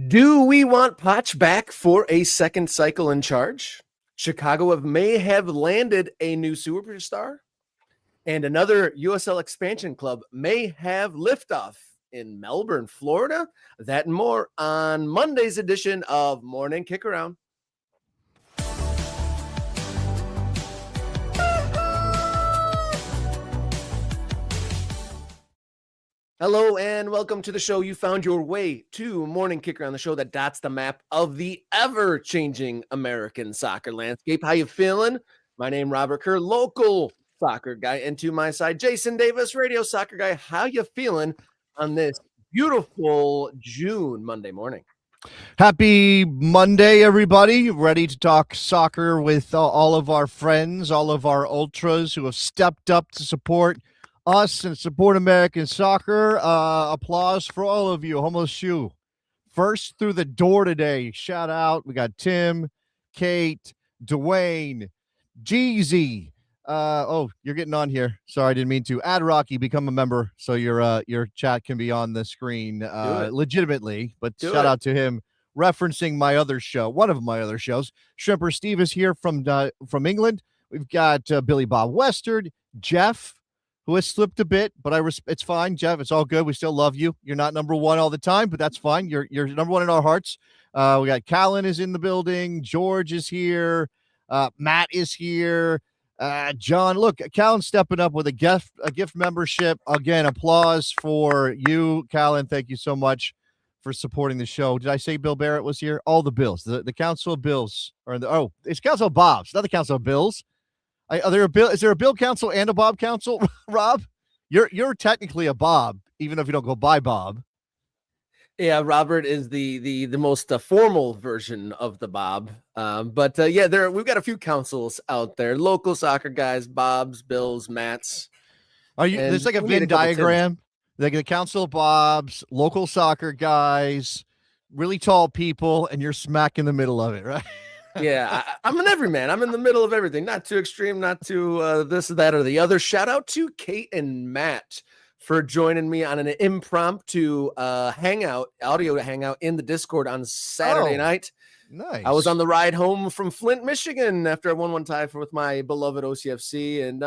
Do we want Poch back for a second cycle in charge? Chicago may have landed a new superstar, and another USL expansion club may have liftoff in Melbourne, Florida. That and more on Monday's edition of Morning Kick Around. Hello and welcome to the show. You found your way to Morning Kick Around, the show that dots the map of the ever-changing American soccer landscape. How you feeling? My name Robert Kerr, local soccer guy, and to my side, Jason Davis, radio soccer guy. How you feeling on this beautiful June Monday morning? Happy Monday, everybody. Ready to talk soccer with all of our friends, all of our ultras who have stepped up to support us and support American soccer. Applause for all of you. Homeless Shoe. First through the door today. Shout out. We got Tim, Kate, Dwayne, Jeezy. You're getting on here. Sorry, I didn't mean to. Add Rocky, become a member so your chat can be on the screen legitimately. But shout out to him referencing my other show, one of my other shows. Shrimper Steve is here from England. We've got Billy Bob Westard, Jeff, who has slipped a bit, but it's fine, Jeff. It's all good. We still love you. You're not number one all the time, but that's fine. You're number one in our hearts. We got Callan is in the building. George is here. Matt is here. John, look, Callan stepping up with a gift membership. Again, applause for you, Callan. Thank you so much for supporting the show. Did I say Bill Barrett was here? All the Bills. The Council of Bills are in the. It's Council of Bobs, not the Council of Bills. Is there a Bill Council and a Bob Council, Rob? You're technically a Bob, even if you don't go by Bob. Yeah, Robert is the most formal version of the Bob. We've got a few councils out there, local soccer guys, Bobs, Bills, Matts. There's like a Venn diagram, like the Council of Bobs, local soccer guys, really tall people, and you're smack in the middle of it, right? Yeah, I'm an everyman. I'm in the middle of everything. Not too extreme, not too this, that, or the other. Shout out to Kate and Matt for joining me on an impromptu audio hangout in the Discord on Saturday night. Nice. I was on the ride home from Flint, Michigan after I won one tie with my beloved OCFC and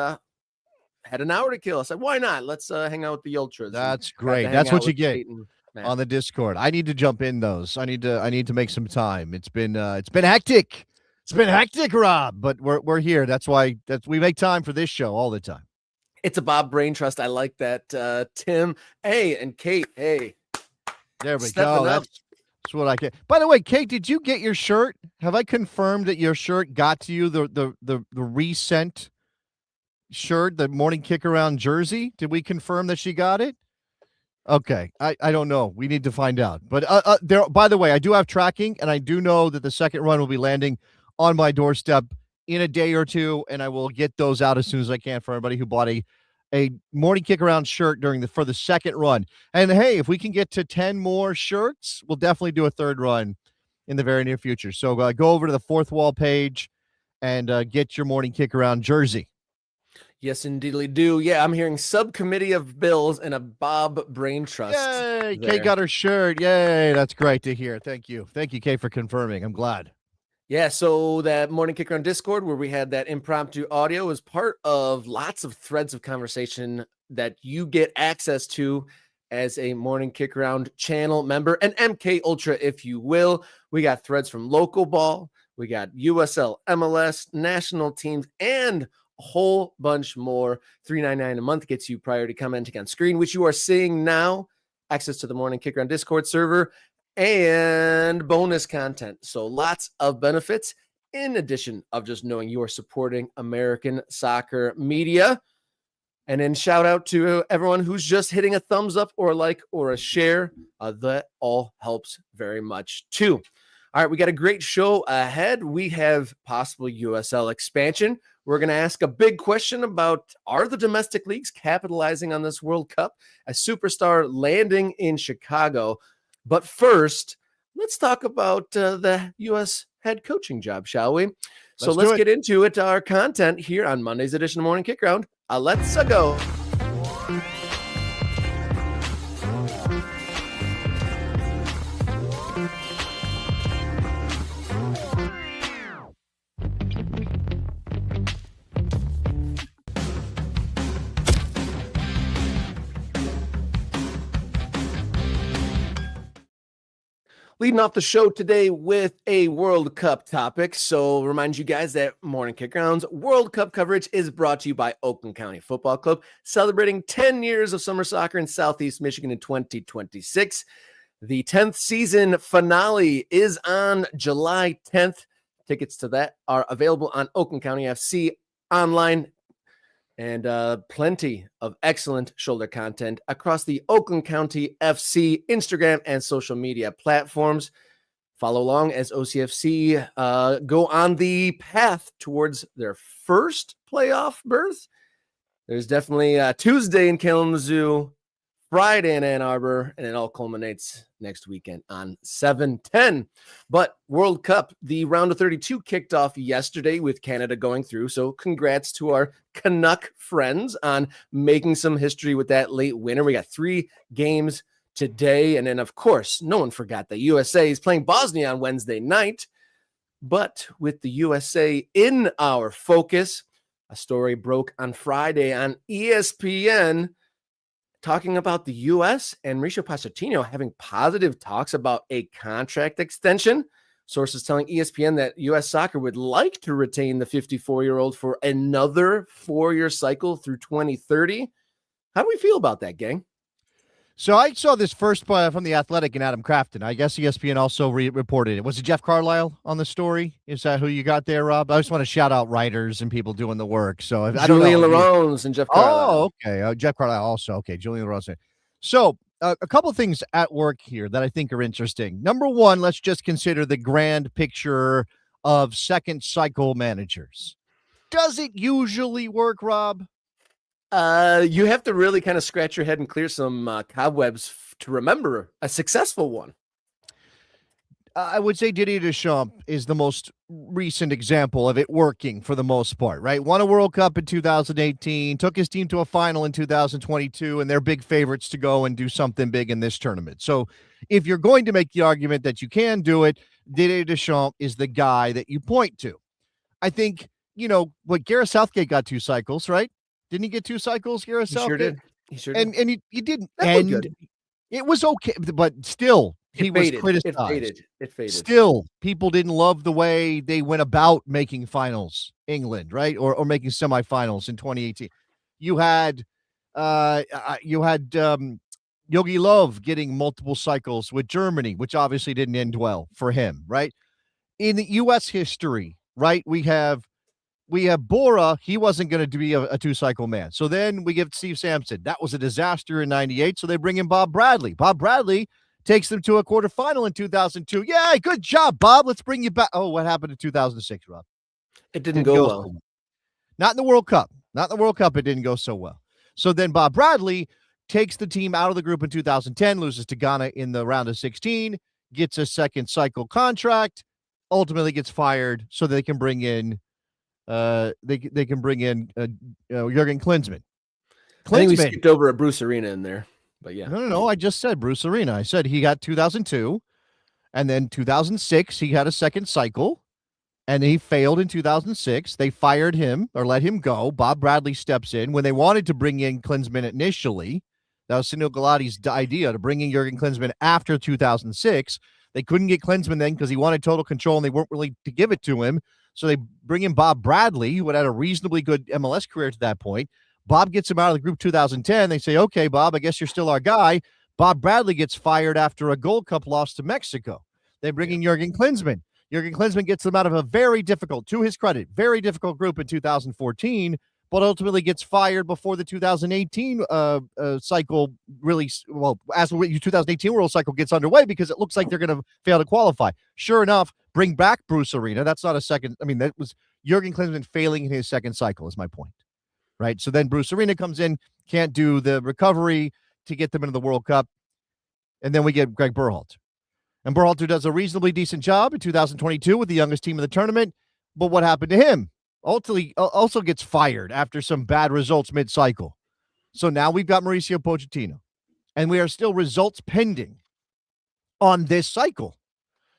had an hour to kill. I said, why not? Let's hang out with the Ultras. That's great. That's what you get on the Discord. I need to jump in those. I need to make some time. It's been hectic. It's been hectic, Rob, but we're here. That's why we make time for this show all the time. It's a Bob Brain Trust. I like that. Tim, hey, and Kate, hey. There we go. That's what I get. By the way, Kate, did you get your shirt? Have I confirmed that your shirt got to you, the resent shirt, the Morning Kick Around jersey? Did we confirm that she got it? Okay, I don't know. We need to find out. But there. By the way, I do have tracking, and I do know that the second run will be landing on my doorstep in a day or two, and I will get those out as soon as I can for everybody who bought a Morning Kick Around shirt for the second run. And hey, if we can get to 10 more shirts, we'll definitely do a third run in the very near future. So go over to the Fourth Wall page and get your Morning Kick Around jersey. Yes, indeedly do. Yeah, I'm hearing subcommittee of Bills and a Bob Brain Trust. Yay, Kate got her shirt. Yay, that's great to hear. Thank you. Thank you, Kate, for confirming. I'm glad. Yeah, so that Morning Kicker on Discord where we had that impromptu audio is part of lots of threads of conversation that you get access to as a Morning Kick Around channel member, an MK Ultra, if you will. We got threads from local ball. We got USL, MLS, national teams, and a whole bunch more. $3.99 a month gets you priority commenting on screen, which you are seeing now. Access to the Morning Kicker on Discord server and bonus content. So lots of benefits in addition of just knowing you are supporting American soccer media. And then shout out to everyone who's just hitting a thumbs up or a like or a share. That all helps very much too. All right, we got a great show ahead. We have possible USL expansion. We're going to ask a big question about, are the domestic leagues capitalizing on this World Cup? A superstar landing in Chicago. But first, let's talk about the U.S. head coaching job, shall we? Let's get into it. Our content here on Monday's edition of Morning Kick Round. Let's go. Leading off the show today with a World Cup topic. So remind you guys that Morning Kick Rounds World Cup coverage is brought to you by Oakland County Football Club, celebrating 10 years of summer soccer in Southeast Michigan in 2026. The 10th season finale is on July 10th. Tickets to that are available on Oakland County FC online, and plenty of excellent shoulder content across the Oakland County FC Instagram and social media platforms. Follow along as OCFC go on the path towards their first playoff berth. There's definitely Tuesday in Kalamazoo, Friday in Ann Arbor, and it all culminates next weekend on 7/10. But World Cup, the round of 32 kicked off yesterday with Canada going through. So congrats to our Canuck friends on making some history with that late winner. We got 3 games today. And then, of course, no one forgot that USA is playing Bosnia on Wednesday night. But with the USA in our focus, a story broke on Friday on ESPN talking about the U.S. and Mauricio Pochettino having positive talks about a contract extension. Sources telling ESPN that U.S. Soccer would like to retain the 54-year-old for another 4-year cycle through 2030. How do we feel about that, gang? So I saw this first from The Athletic and Adam Crafton. I guess ESPN also reported it. Was it Jeff Carlisle on the story? Is that who you got there, Rob? I just want to shout out writers and people doing the work. So I don't know. Julian Laurence and Jeff Carlisle. Oh, okay. Jeff Carlisle also. Okay, Julian Laurence. So a couple of things at work here that I think are interesting. Number one, let's just consider the grand picture of second cycle managers. Does it usually work, Rob? You have to really kind of scratch your head and clear some cobwebs to remember a successful one. I would say Didier Deschamps is the most recent example of it working for the most part, right? Won a World Cup in 2018, took his team to a final in 2022, and they're big favorites to go and do something big in this tournament. So if you're going to make the argument that you can do it, Didier Deschamps is the guy that you point to. I think, Gareth Southgate got 2 cycles, right? Didn't he get 2 cycles, Gareth Southgate? He sure did. And he didn't end. It was okay, but still, he was criticized. It faded. Still, people didn't love the way they went about making finals, England, right? Or making semifinals in 2018. You had Yogi Löw getting multiple cycles with Germany, which obviously didn't end well for him, right? In the U.S. history, right, we have Bora. He wasn't going to be a 2-cycle man. So then we give Steve Sampson. That was a disaster in 98. So they bring in Bob Bradley. Bob Bradley takes them to a quarterfinal in 2002. Yeah, good job, Bob. Let's bring you back. Oh, what happened in 2006, Rob? It didn't go well. Not in the World Cup. Not in the World Cup. It didn't go so well. So then Bob Bradley takes the team out of the group in 2010, loses to Ghana in the round of 16, gets a second cycle contract, ultimately gets fired so they can bring in Jurgen Klinsmann. I think we skipped over a Bruce Arena in there, but yeah. No. I just said Bruce Arena. I said he got 2002, and then 2006 he had a second cycle, and he failed in 2006. They fired him or let him go. Bob Bradley steps in when they wanted to bring in Klinsmann initially. That was Sunil Gulati's idea to bring in Jurgen Klinsmann after 2006. They couldn't get Klinsmann then because he wanted total control, and they weren't willing to give it to him. So they bring in Bob Bradley, who had a reasonably good MLS career to that point. Bob gets him out of the group 2010. They say, okay, Bob, I guess you're still our guy. Bob Bradley gets fired after a Gold Cup loss to Mexico. They bring in Jurgen Klinsmann. Jurgen Klinsmann gets them out of a very difficult, to his credit, very difficult group in 2014, but ultimately gets fired before the 2018 cycle really, as the 2018 World cycle gets underway, because it looks like they're going to fail to qualify. Sure enough, bring back Bruce Arena. That's not a second. I mean, that was Jurgen Klinsmann failing in his second cycle is my point, right? So then Bruce Arena comes in, can't do the recovery to get them into the World Cup. And then we get Greg Berhalter. And Berhalter does a reasonably decent job in 2022 with the youngest team in the tournament. But what happened to him? Ultimately, also gets fired after some bad results mid-cycle. So now we've got Mauricio Pochettino, and we are still results pending on this cycle.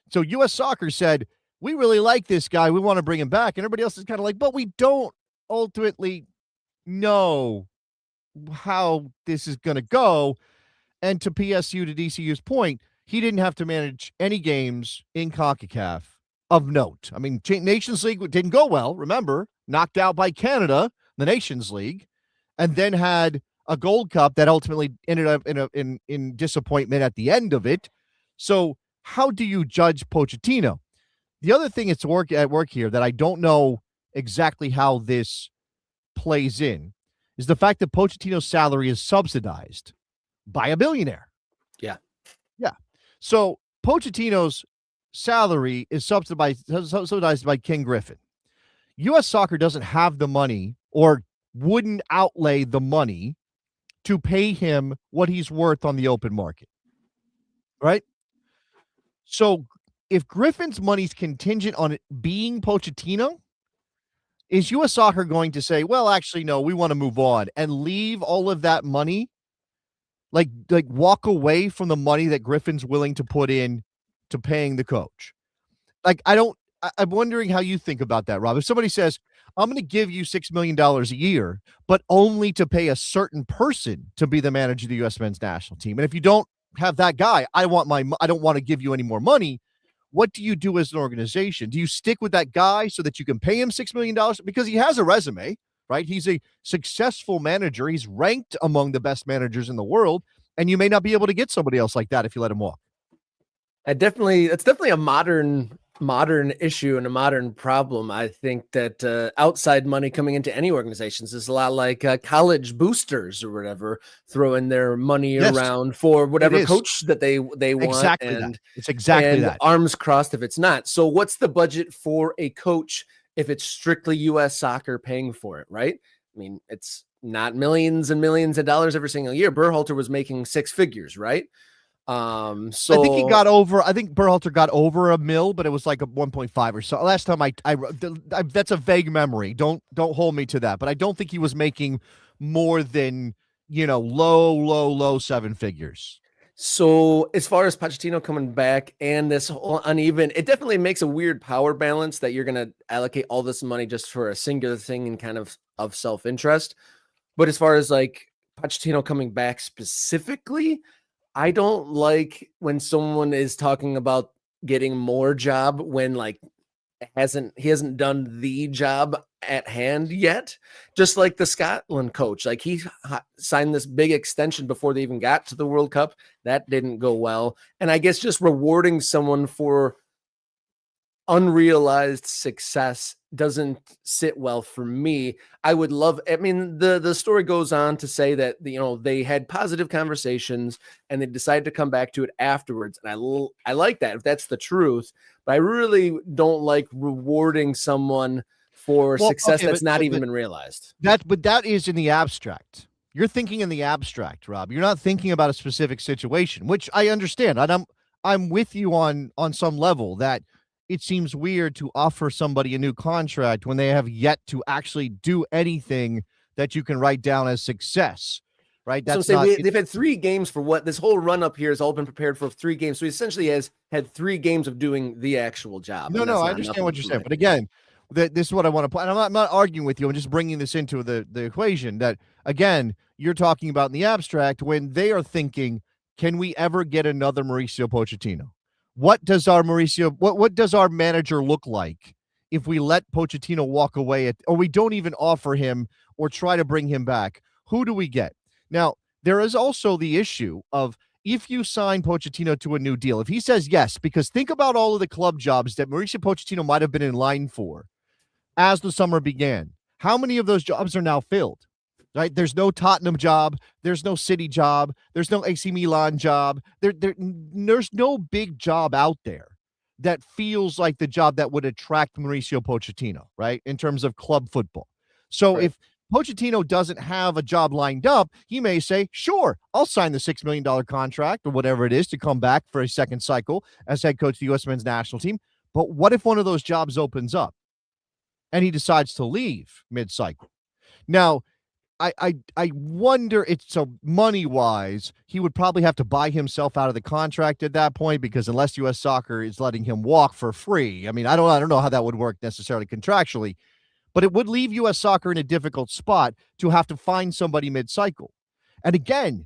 So U.S. Soccer said, we really like this guy. We want to bring him back. And everybody else is kind of like, but we don't ultimately know how this is going to go. And to PSU, to DCU's point, he didn't have to manage any games in CONCACAF of note. I mean, Nations League didn't go well. Remember, knocked out by Canada, the Nations League, and then had a Gold Cup that ultimately ended up in disappointment at the end of it. So, how do you judge Pochettino? The other thing at work here that I don't know exactly how this plays in is the fact that Pochettino's salary is subsidized by a billionaire. Yeah. Yeah. So Pochettino's salary is subsidized by King Griffin. U.S. Soccer doesn't have the money or wouldn't outlay the money to pay him what he's worth on the open market. Right? So if Griffin's money's contingent on it being Pochettino, is U.S. Soccer going to say, well, actually, no, we want to move on and leave all of that money, like walk away from the money that Griffin's willing to put in to paying the coach? Like, I'm wondering how you think about that, Rob. If somebody says, I'm going to give you $6 million a year, but only to pay a certain person to be the manager of the U.S. men's national team. And if you don't have that guy, I don't want to give you any more money. What do you do as an organization? Do you stick with that guy so that you can pay him $6 million? Because he has a resume, right? He's a successful manager. He's ranked among the best managers in the world. And you may not be able to get somebody else like that if you let him walk. It's definitely a modern issue and a modern problem. I think that outside money coming into any organizations is a lot like college boosters or whatever, throwing their money around for whatever coach that they want. Exactly and that. It's exactly that. Arms crossed if it's not. So what's the budget for a coach if it's strictly U.S. Soccer paying for it, right? I mean, it's not millions and millions of dollars every single year. Berhalter was making six figures, right? So I think Berhalter got over $1 million, but it was like a 1.5 or so. Last time I that's a vague memory. Don't hold me to that. But I don't think he was making more than, low seven figures. So as far as Pochettino coming back and this whole uneven, it definitely makes a weird power balance that you're going to allocate all this money just for a singular thing and kind of self-interest. But as far as like Pochettino coming back specifically, I don't like when someone is talking about getting more job when like he hasn't done the job at hand yet. Just like the Scotland coach, like he signed this big extension before they even got to the World Cup. That didn't go well. And I guess just rewarding someone for unrealized success doesn't sit well for me. I mean, the story goes on to say that, they had positive conversations and they decided to come back to it afterwards. And I like that if that's the truth, but I really don't like rewarding someone for success that's not even been realized. But that is in the abstract. You're thinking in the abstract, Rob. You're not thinking about a specific situation, which I understand. And I'm with you on some level that it seems weird to offer somebody a new contract when they have yet to actually do anything that you can write down as success, right? That's they've had 3 games for what this whole run up here has all been prepared for 3 games. So he essentially has had 3 games of doing the actual job. No, I understand what you're saying. But again, this is what I want to point. And I'm not arguing with you. I'm just bringing this into the equation that, again, you're talking about in the abstract when they are thinking, can we ever get another Mauricio Pochettino? What does our manager look like if we let Pochettino walk away or we don't even offer him or try to bring him back? Who do we get? Now, there is also the issue of if you sign Pochettino to a new deal, if he says yes, because think about all of the club jobs that Mauricio Pochettino might have been in line for as the summer began. How many of those jobs are now filled? Right? There's no Tottenham job. There's no City job. There's no AC Milan job. There's no big job out there that feels like the job that would attract Mauricio Pochettino, right? In terms of club football. So if Pochettino doesn't have a job lined up, he may say, sure, I'll sign the $6 million contract or whatever it is to come back for a second cycle as head coach of the U.S. men's national team. But what if one of those jobs opens up and he decides to leave mid-cycle? Now, I wonder, so money-wise, he would probably have to buy himself out of the contract at that point, because unless U.S. Soccer is letting him walk for free, I mean, I don't know how that would work necessarily contractually, but it would leave U.S. Soccer in a difficult spot to have to find somebody mid-cycle. And again,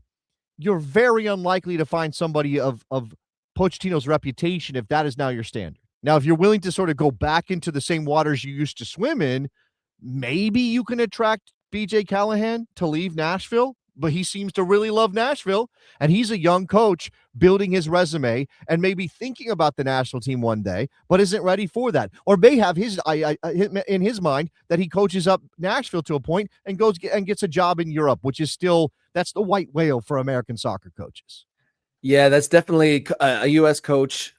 you're very unlikely to find somebody of Pochettino's reputation if that is now your standard. Now, if you're willing to sort of go back into the same waters you used to swim in, maybe you can attract BJ Callahan to leave Nashville, but he seems to really love Nashville, and he's a young coach building his resume and maybe thinking about the national team one day, but isn't ready for that, or may have his in his mind that he coaches up Nashville to a point and goes and gets a job in Europe, which is still that's the white whale for American soccer coaches. Yeah, that's definitely a U.S. coach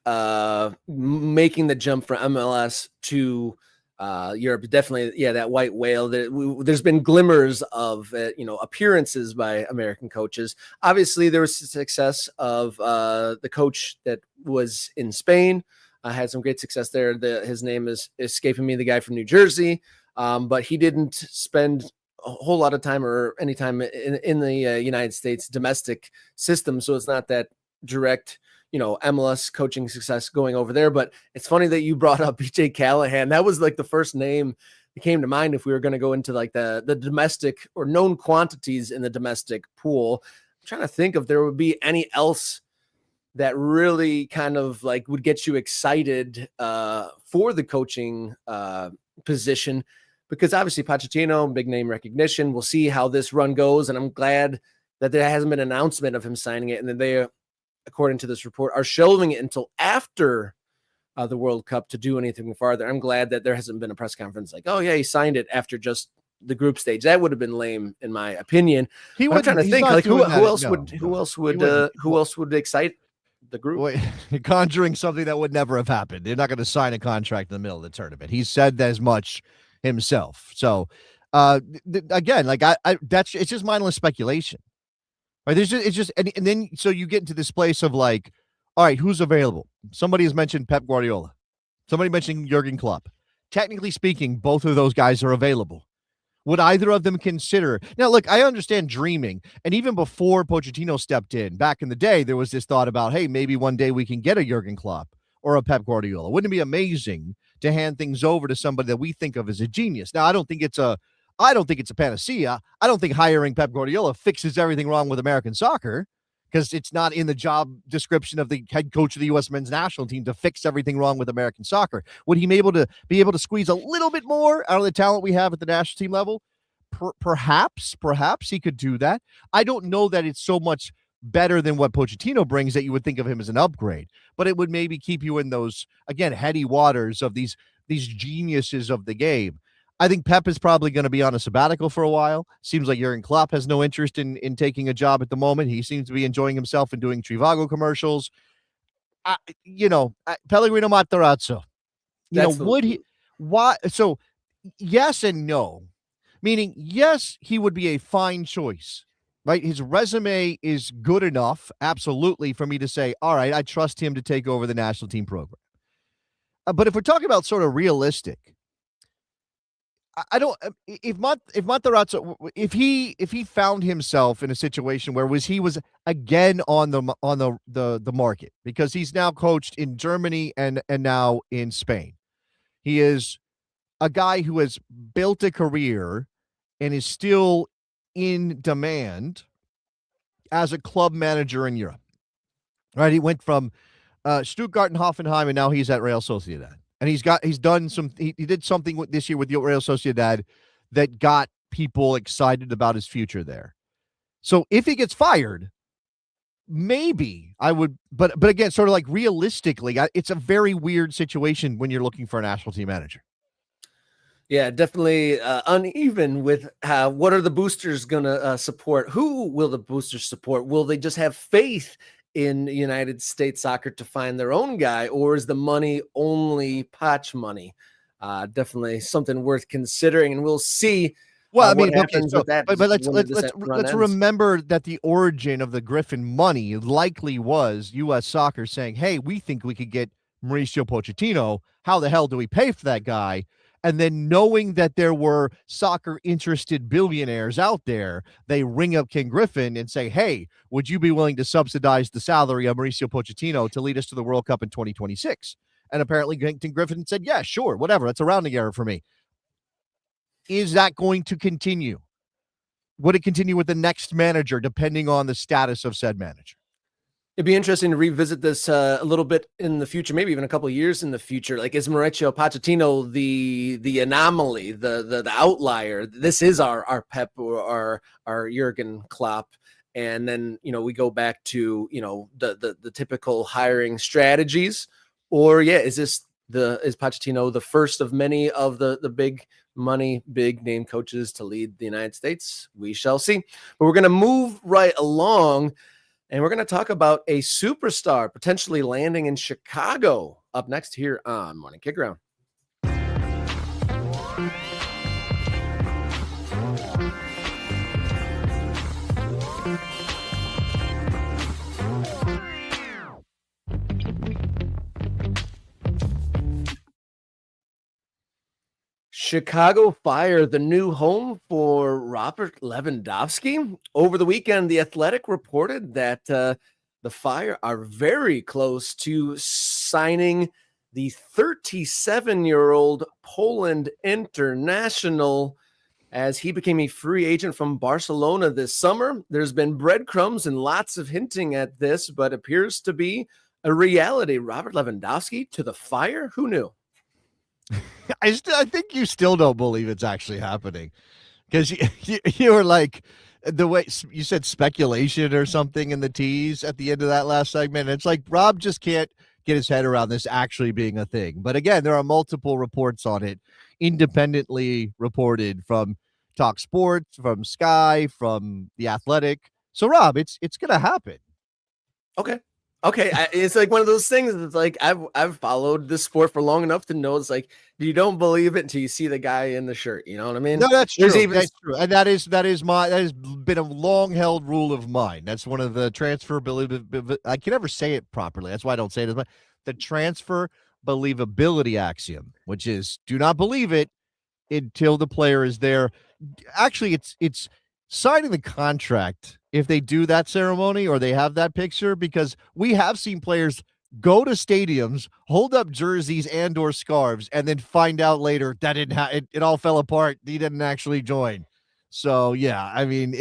making the jump from MLS to Europe. Definitely, yeah, that white whale. There's been glimmers of appearances by American coaches. Obviously, there was success of the coach that was in Spain. Had some great success there. His name is escaping me. The guy from New Jersey, but he didn't spend a whole lot of time or any time in the United States domestic system. So it's not that direct, MLS coaching success going over there. But it's funny that you brought up BJ Callahan. That was like the first name that came to mind if we were going to go into like the domestic or known quantities in the domestic pool. I'm trying to think if there would be any else that really kind of like would get you excited for the coaching position. Because obviously Pochettino, big name recognition. We'll see how this run goes. And I'm glad that there hasn't been an announcement of him signing it. And then they, according to this report, are shelving it until after the World Cup to do anything farther. I'm glad that there hasn't been a press conference like, oh, yeah, he signed it after just the group stage. That would have been lame, in my opinion. I'm trying to think, like, who else would excite the group? Wait, conjuring something that would never have happened. They're not going to sign a contract in the middle of the tournament. He said as much himself. So again, like it's just mindless speculation. Right? And then so you get into this place of like, all right, who's available? Somebody has mentioned Pep Guardiola. Somebody mentioned Jurgen Klopp. Technically speaking, both of those guys are available. Would either of them consider? Now, look, I understand dreaming. And even before Pochettino stepped in, back in the day, there was this thought about, hey, maybe one day we can get a Jurgen Klopp or a Pep Guardiola. Wouldn't it be amazing to hand things over to somebody that we think of as a genius? Now, I don't think it's a panacea. I don't think hiring Pep Guardiola fixes everything wrong with American soccer, because it's not in the job description of the head coach of the U.S. men's national team to fix everything wrong with American soccer. Would he be able to squeeze a little bit more out of the talent we have at the national team level? Perhaps he could do that. I don't know that it's so much better than what Pochettino brings that you would think of him as an upgrade, but it would maybe keep you in those, again, heady waters of these geniuses of the game. I think Pep is probably going to be on a sabbatical for a while. Seems like Jurgen Klopp has no interest in taking a job at the moment. He seems to be enjoying himself and doing Trivago commercials. Pellegrino Matarazzo, would he? Why? So yes and no, meaning yes, he would be a fine choice. Right? His resume is good enough, absolutely, for me to say, all right, I trust him to take over the national team program. But if we're talking about sort of realistic, I don't. If Matarazzo, if he found himself in a situation where he was again on the market, because he's now coached in Germany and now in Spain, he is a guy who has built a career and is still in demand as a club manager in Europe. Right? He went from Stuttgart and Hoffenheim, and now he's at Real Sociedad. And he did something this year with Real Sociedad that got people excited about his future there. So if he gets fired, maybe I would, but again, sort of like realistically, it's a very weird situation when you're looking for a national team manager. Yeah, definitely uneven with what are the boosters going to support? Who will the boosters support? Will they just have faith in United States soccer to find their own guy, or is the money only Poch money? Definitely something worth considering, and we'll see. Well, I mean, what happens with that. But let's remember that the origin of the Griffin money likely was U.S. Soccer saying, "Hey, we think we could get Mauricio Pochettino. How the hell do we pay for that guy?" And then knowing that there were soccer-interested billionaires out there, they ring up King Griffin and say, hey, would you be willing to subsidize the salary of Mauricio Pochettino to lead us to the World Cup in 2026? And apparently King Griffin said, yeah, sure, whatever. That's a rounding error for me. Is that going to continue? Would it continue with the next manager, depending on the status of said manager? It'd be interesting to revisit this a little bit in the future, maybe even a couple of years in the future. Like, is Mauricio Pochettino the anomaly, the outlier? This is our Pep or our Jurgen Klopp, and then we go back to the typical hiring strategies, or is Pochettino the first of many of the big money, big name coaches to lead the United States? We shall see. But we're going to move right along. And we're going to talk about a superstar potentially landing in Chicago up next here on Morning Kickaround. Chicago Fire, the new home for Robert Lewandowski. Over the weekend, The Athletic reported that the Fire are very close to signing the 37-year-old Poland international as he became a free agent from Barcelona this summer. There's been breadcrumbs and lots of hinting at this, but appears to be a reality. Robert Lewandowski to the Fire? Who knew? I think you still don't believe it's actually happening, because you were like, the way you said speculation or something in the tease at the end of that last segment. It's like Rob just can't get his head around this actually being a thing. But again, there are multiple reports on it, independently reported from Talk Sports, from Sky, from The Athletic. So Rob, it's going to happen. Okay, it's like one of those things. It's like I've followed this sport for long enough to know it's like you don't believe it until you see the guy in the shirt. You know what I mean? No, that's true. That's true, and that has been a long held rule of mine. That's one of the transfer I can never say it properly. That's why I don't say it as much. The transfer believability axiom, which is do not believe it until the player is there. Actually, it's signing the contract if they do that ceremony or they have that picture, because we have seen players go to stadiums, hold up jerseys and or scarves, and then find out later that it all fell apart. He didn't actually join. So yeah, I mean,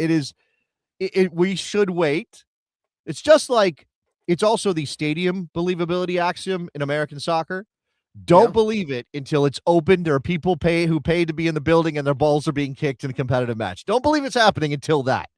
we should wait. It's just like, it's also the stadium believability axiom in American soccer. Don't believe it until it's open. There are people who pay to be in the building and their balls are being kicked in a competitive match. Don't believe it's happening until that.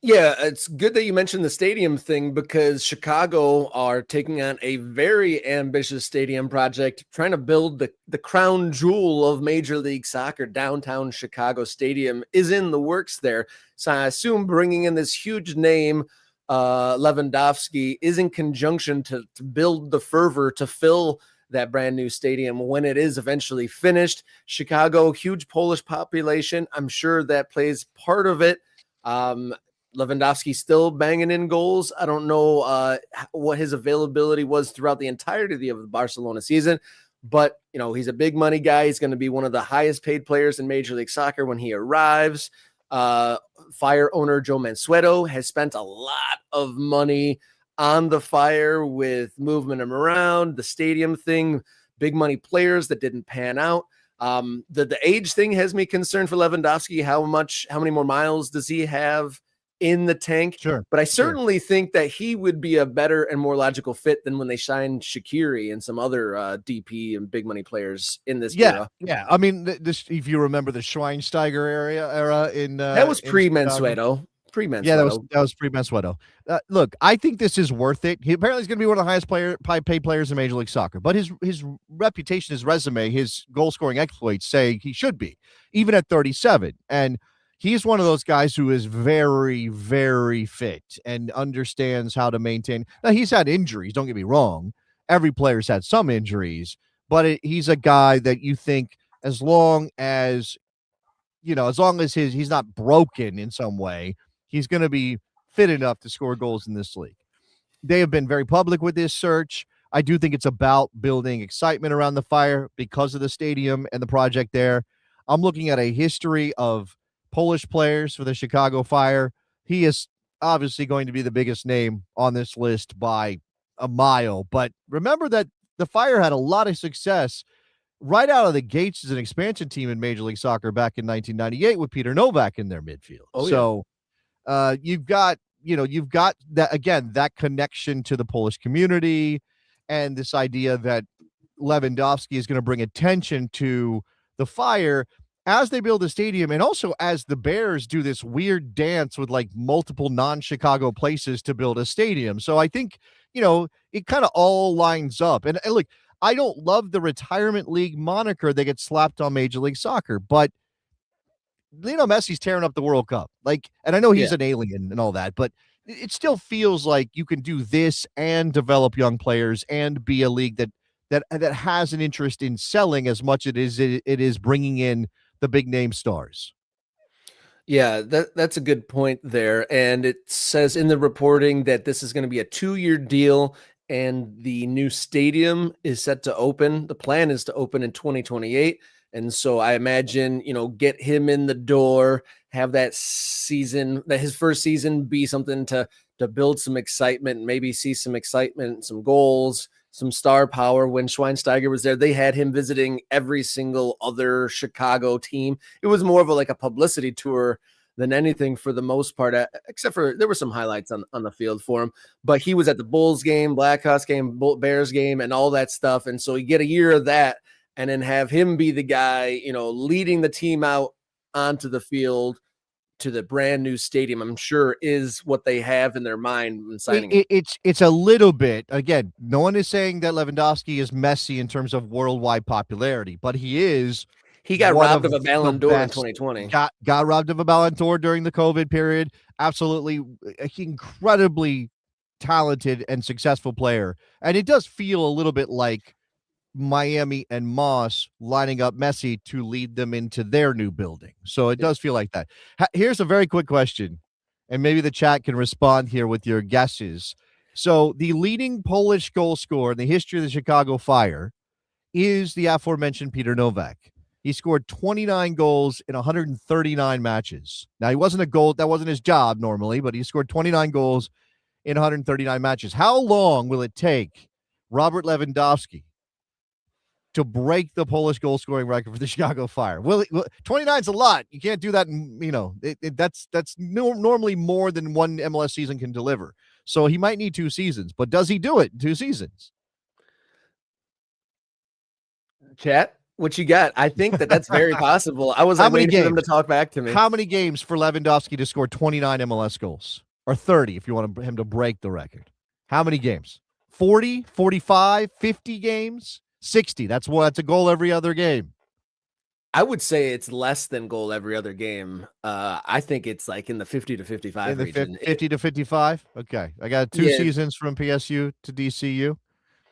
Yeah, it's good that you mentioned the stadium thing, because Chicago are taking on a very ambitious stadium project, trying to build the crown jewel of Major League Soccer. Downtown Chicago Stadium is in the works there. So I assume bringing in this huge name, Lewandowski, is in conjunction to build the fervor to fill that brand new stadium when it is eventually finished. Chicago, huge Polish population. I'm sure that plays part of it. Lewandowski still banging in goals. I don't know what his availability was throughout the entirety of the Barcelona season, but he's a big money guy. He's going to be one of the highest paid players in Major League Soccer when he arrives. Fire owner Joe Mansueto has spent a lot of money on the Fire with moving him around, the stadium thing, big money players that didn't pan out. The age thing has me concerned for Lewandowski. How many more miles does he have in the tank? Sure. But I certainly think that he would be a better and more logical fit than when they signed Shaqiri and some other DP and big money players in this era. Yeah. I mean, this, if you remember the Schweinsteiger era in that was pre-Mansueto. Yeah, that was pre-Mansueto. Look, I think this is worth it. He apparently is going to be one of the highest paid players in Major League Soccer, but his reputation, his resume, his goal-scoring exploits say he should be, even at 37. And he's one of those guys who is very, very fit and understands how to maintain. Now, he's had injuries, don't get me wrong. Every player's had some injuries, but he's a guy that you think, as long as he's not broken in some way, he's going to be fit enough to score goals in this league. They have been very public with this search. I do think it's about building excitement around the Fire because of the stadium and the project there. I'm looking at a history of Polish players for the Chicago Fire. He is obviously going to be the biggest name on this list by a mile. But remember that the Fire had a lot of success right out of the gates as an expansion team in Major League Soccer back in 1998 with Peter Novak in their midfield. You've got you've got that, again, that connection to the Polish community, and this idea that Lewandowski is going to bring attention to the Fire as they build a stadium, and also as the Bears do this weird dance with like multiple non-Chicago places to build a stadium. So I think, it kind of all lines up. And look, I don't love the retirement league moniker that gets slapped on Major League Soccer, but Messi's tearing up the World Cup. Like, and I know he's Yeah. an alien and all that, but it still feels like you can do this and develop young players and be a league that has an interest in selling as much as it is bringing in the big name stars. Yeah, that's a good point there. And it says in the reporting that this is going to be a 2-year deal, and the new stadium is set to open. The plan is to open in 2028. And so I imagine, get him in the door, have that his first season be something to build some excitement, maybe see some excitement, some goals, some star power. When Schweinsteiger was there, they had him visiting every single other Chicago team. It was more of a publicity tour than anything for the most part, except for there were some highlights on the field for him. But he was at the Bulls game, Blackhawks game, Bears game, and all that stuff. And so you get a year of that, and then have him be the guy, leading the team out onto the field to the brand new stadium, I'm sure is what they have in their mind when signing him. It's a little bit, again, no one is saying that Lewandowski is Messi in terms of worldwide popularity, but he is He got one robbed of of a the Ballon d'Or in best. 2020. Got robbed of a Ballon d'Or during the COVID period. Absolutely incredibly talented and successful player. And it does feel a little bit like Miami and Moss lining up Messi to lead them into their new building. So it does feel like that. Here's a very quick question, and maybe the chat can respond here with your guesses. So the leading Polish goal scorer in the history of the Chicago Fire is the aforementioned Peter Novak. He scored 29 goals in 139 matches. Now, he wasn't a goal. That wasn't his job normally, but he scored 29 goals in 139 matches. How long will it take Robert Lewandowski to break the Polish goal scoring record for the Chicago Fire? 29 is a lot. You can't do that. That's normally more than one MLS season can deliver. So he might need 2 seasons, but does he do it in 2 seasons? Chat, what you got? I think that's very possible. I was waiting for them to talk back to me. How many games for Lewandowski to score 29 MLS goals? Or 30 if you want him to break the record. How many games? 40, 45, 50 games? 60. That's a goal every other game. I would say it's less than goal every other game. I think it's like in the 50 to 55 region. 50 to 55? Okay. I got 2 seasons from PSU to DCU.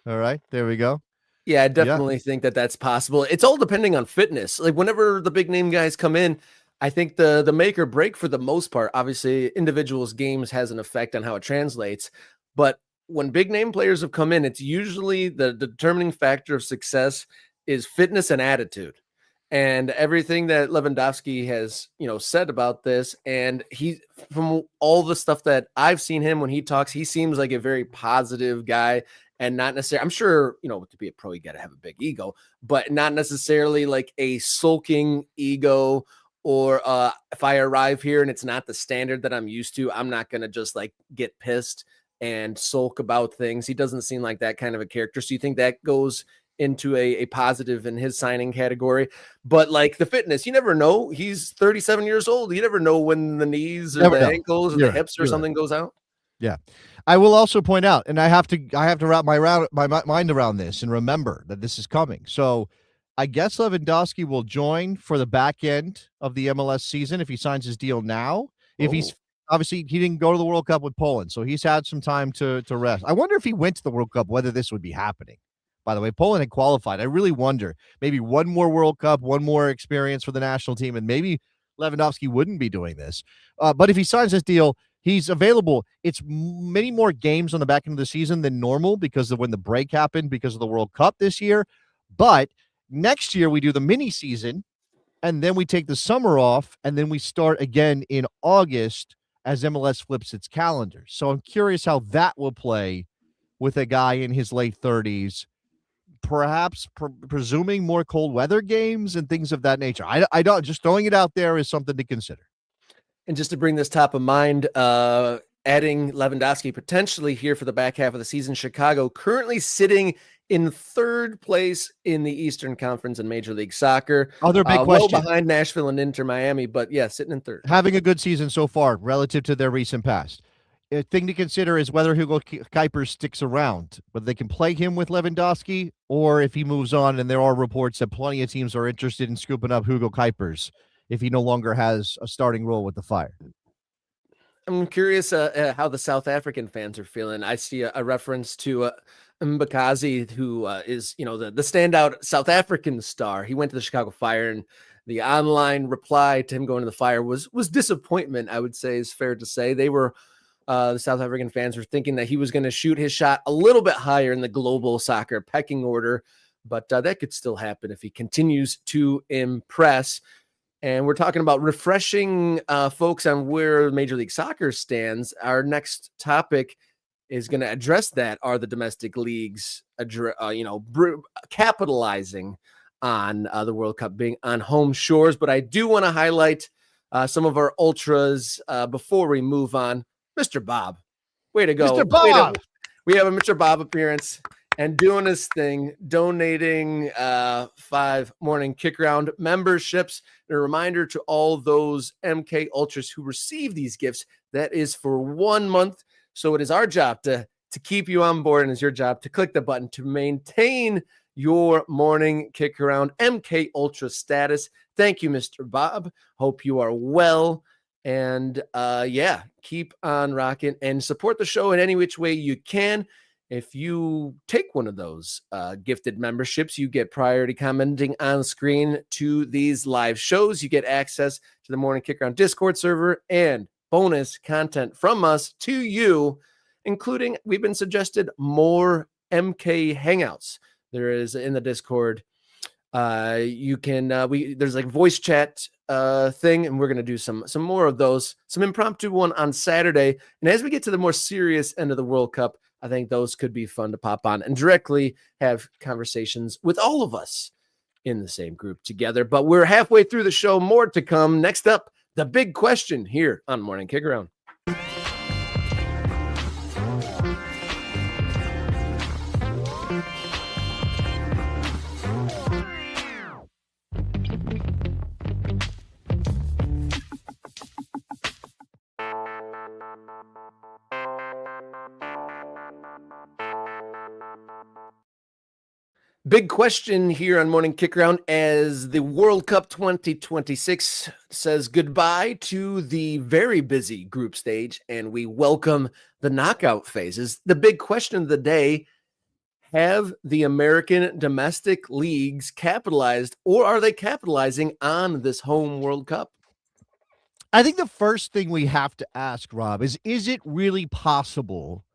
All right. There we go. Yeah, I definitely think that's possible. It's all depending on fitness. Like whenever the big name guys come in, I think the make or break for the most part, obviously individuals' games has an effect on how it translates. But when big name players have come in, it's usually the determining factor of success is fitness and attitude. And everything that Lewandowski has, said about this, and he, from all the stuff that I've seen him when he talks, he seems like a very positive guy. And not necessarily, I'm sure, to be a pro, you got to have a big ego, but not necessarily like a sulking ego, or if I arrive here and it's not the standard that I'm used to, I'm not going to just like get pissed and sulk about things. He doesn't seem like that kind of a character. So you think that goes into a positive in his signing category? But like the fitness, you never know. He's 37 years old. You never know when the knees or the ankles or the hips or something goes out. Yeah. I will also point out, and I have to wrap my mind around this and remember that this is coming. So I guess Lewandowski will join for the back end of the MLS season if he signs his deal now. If he's obviously, he didn't go to the World Cup with Poland, so he's had some time to rest. I wonder if he went to the World Cup, whether this would be happening. By the way, Poland had qualified. I really wonder, maybe one more World Cup, one more experience for the national team, and maybe Lewandowski wouldn't be doing this. But if he signs this deal, he's available. It's many more games on the back end of the season than normal because of when the break happened because of the World Cup this year. But next year we do the mini season, and then we take the summer off, and then we start again in August as MLS flips its calendar. So I'm curious how that will play with a guy in his late 30s, perhaps presuming more cold weather games and things of that nature. I don't, just throwing it out there is something to consider. And just to bring this top of mind, adding Lewandowski potentially here for the back half of the season. Chicago currently sitting in third place in the Eastern Conference in Major League Soccer. Other big well question. behind Nashville and Inter Miami, but yeah, sitting in third. Having a good season so far relative to their recent past. A thing to consider is whether Hugo Kuipers sticks around, whether they can play him with Lewandowski or if he moves on, and there are reports that plenty of teams are interested in scooping up Hugo Kuipers if he no longer has a starting role with the Fire. I'm curious how the South African fans are feeling. I see a reference to Mbakazi, who is, the standout South African star. He went to the Chicago Fire, and the online reply to him going to the Fire was disappointment, I would say is fair to say. They were, the South African fans were thinking that he was going to shoot his shot a little bit higher in the global soccer pecking order, but that could still happen if he continues to impress. And we're talking about refreshing folks on where Major League Soccer stands. Our next topic is going to address that. Are the domestic leagues, capitalizing on the World Cup being on home shores? But I do want to highlight some of our ultras before we move on. Mr. Bob, way to go. Mr. Bob. We have a Mr. Bob appearance. And doing his thing, donating 5 morning kick round memberships. And a reminder to all those MK Ultras who receive these gifts, that is for 1 month. So it is our job to keep you on board, and it's your job to click the button to maintain your morning kick around MK Ultra status. Thank you, Mr. Bob. Hope you are well. And keep on rocking and support the show in any which way you can. If you take one of those gifted memberships, you get priority commenting on screen to these live shows. You get access to the Morning Kick Around Discord server and bonus content from us to you, including, we've been suggested more MK Hangouts. There is in the Discord. You can there's like voice chat thing, and we're gonna do some more of those, some impromptu one on Saturday. And as we get to the more serious end of the World Cup, I think those could be fun to pop on and directly have conversations with all of us in the same group together. But we're halfway through the show. More to come. Next up, the big question here on Morning Kick Around. Big question here on Morning Kick Around as the World Cup 2026 says goodbye to the very busy group stage, and we welcome the knockout phases. The big question of the day: have the American domestic leagues capitalized, or are they capitalizing on this home World Cup? I think the first thing we have to ask, Rob, is it really possible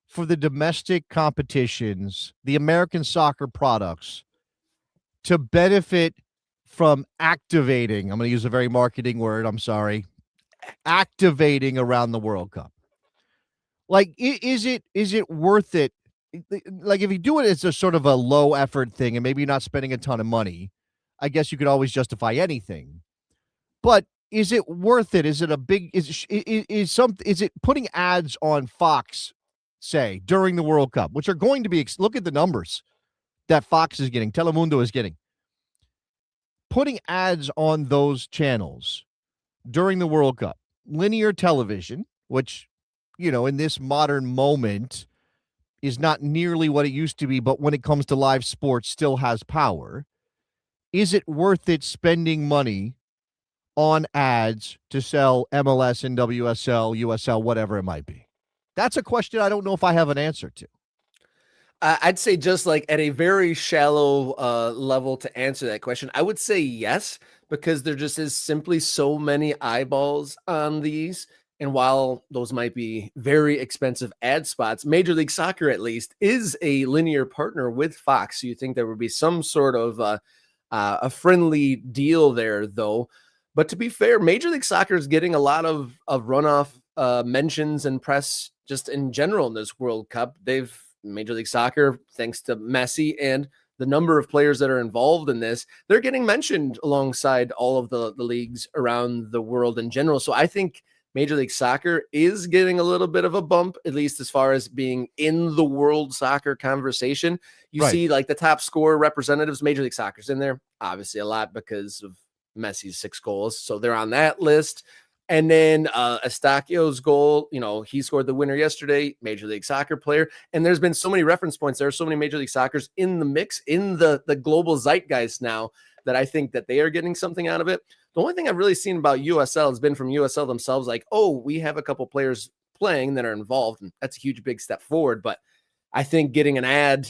for the domestic competitions, the American soccer products, to benefit from activating? I'm going to use a very marketing word. I'm sorry. Activating around the World Cup. Like, is it worth it? Like, if you do it as a sort of a low effort thing and maybe you're not spending a ton of money, I guess you could always justify anything. But is it worth it? Is it a big, is it putting ads on Fox, say, during the World Cup, which are going to be, look at the numbers that Fox is getting, Telemundo is getting. Putting ads on those channels during the World Cup, linear television, which, in this modern moment is not nearly what it used to be, but when it comes to live sports still has power. Is it worth it spending money on ads to sell MLS and WSL, USL, whatever it might be? That's a question I don't know if I have an answer to. I'd say just like at a very shallow level to answer that question, I would say yes, because there just is simply so many eyeballs on these. And while those might be very expensive ad spots, Major League Soccer, at least, is a linear partner with Fox. So you think there would be some sort of a friendly deal there, though. But to be fair, Major League Soccer is getting a lot of runoff mentions and press just in general in this World Cup. Major League Soccer, thanks to Messi and the number of players that are involved in this, they're getting mentioned alongside all of the leagues around the world in general. So I think Major League Soccer is getting a little bit of a bump, at least as far as being in the world soccer conversation. You Right. see like the top scorer representatives, Major League Soccer's in there, obviously a lot because of Messi's 6 goals. So they're on that list. And then Estacchio's goal, he scored the winner yesterday, Major League Soccer player. And there's been so many reference points. There are so many Major League Soccers in the mix, in the global zeitgeist now, that I think that they are getting something out of it. The only thing I've really seen about USL has been from USL themselves, like, oh, we have a couple players playing that are involved, and that's a huge, big step forward. But I think getting an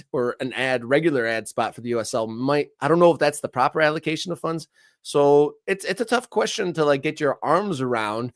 regular ad spot for the USL I don't know if that's the proper allocation of funds. So it's a tough question to like get your arms around.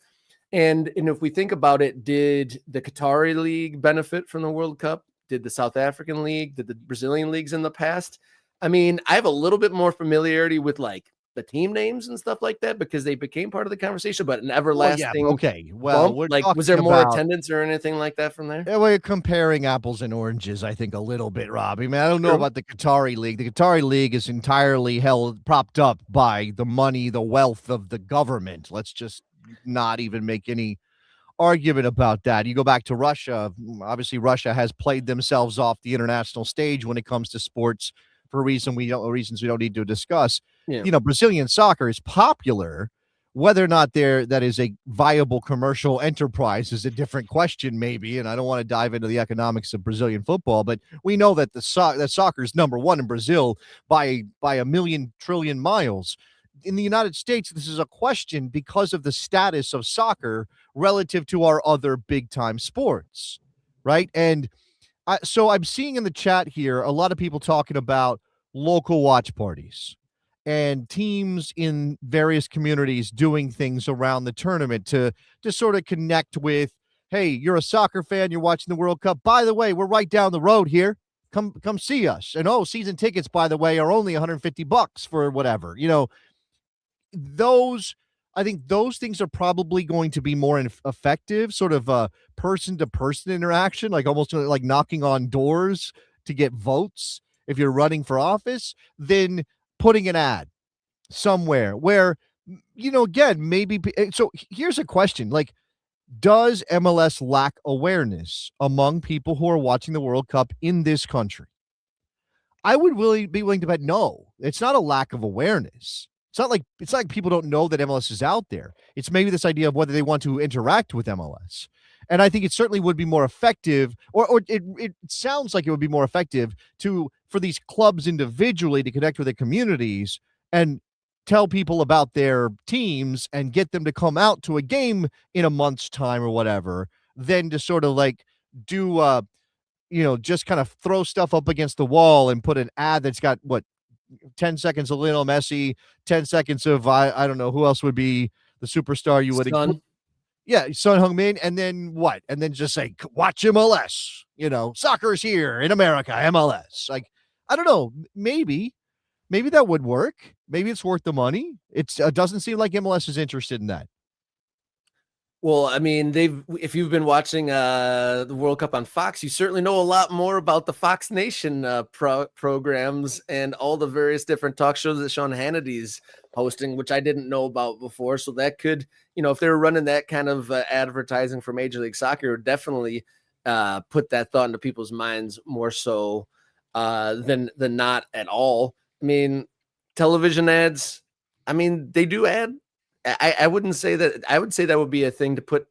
And if we think about it, did the Qatari League benefit from the World Cup? Did the South African League? Did the Brazilian leagues in the past? I mean, I have a little bit more familiarity with like the team names and stuff like that because they became part of the conversation, but an everlasting Okay. Well, bump. we're Like, was talking there more about attendance or anything like that from there? we're comparing apples and oranges, I think, a little bit, Rob. I mean, I don't know True. about the Qatari League. The Qatari League is entirely propped up by the money, the wealth of the government. Let's just not even make any argument about that. You go back to Russia. Obviously, Russia has played themselves off the international stage when it comes to sports for reasons we don't need to discuss. Yeah. Brazilian soccer is popular. Whether or not that is a viable commercial enterprise is a different question, maybe. And I don't want to dive into the economics of Brazilian football, but we know that that soccer is number one in Brazil by a million trillion miles. In the United States, this is a question because of the status of soccer relative to our other big time sports, right? And so I'm seeing in the chat here a lot of people talking about local watch parties and teams in various communities doing things around the tournament to sort of connect with, hey, you're a soccer fan, you're watching the World Cup. By the way, we're right down the road here. Come see us. And season tickets, by the way, are only $150 for whatever. I think those things are probably going to be more effective, sort of a person-to-person interaction, like almost like knocking on doors to get votes if you're running for office, than putting an ad somewhere where, again, maybe. So here's a question: like, does MLS lack awareness among people who are watching the World Cup in this country? I would really be willing to bet no. It's not a lack of awareness. It's not like people don't know that MLS is out there. It's maybe this idea of whether they want to interact with MLS. And I think it certainly would be more effective, or it sounds like it would be more effective for these clubs individually to connect with their communities and tell people about their teams and get them to come out to a game in a month's time or whatever, than to sort of like do just kind of throw stuff up against the wall and put an ad that's got 10 seconds of Lionel Messi, 10 seconds of I don't know who else would be the superstar you would include. Yeah, Son Heung-min, and then what? And then just say, watch MLS. Soccer is here in America, MLS. Like, I don't know. Maybe that would work. Maybe it's worth the money. It doesn't seem like MLS is interested in that. Well, I mean, if you've been watching the World Cup on Fox, you certainly know a lot more about the Fox Nation programs and all the various different talk shows that Sean Hannity's hosting, which I didn't know about before. So that could, if they were running that kind of advertising for Major League Soccer, definitely put that thought into people's minds more so than not at all. I mean, television ads, I mean, they do add. I wouldn't say that. I would say that would be a thing to put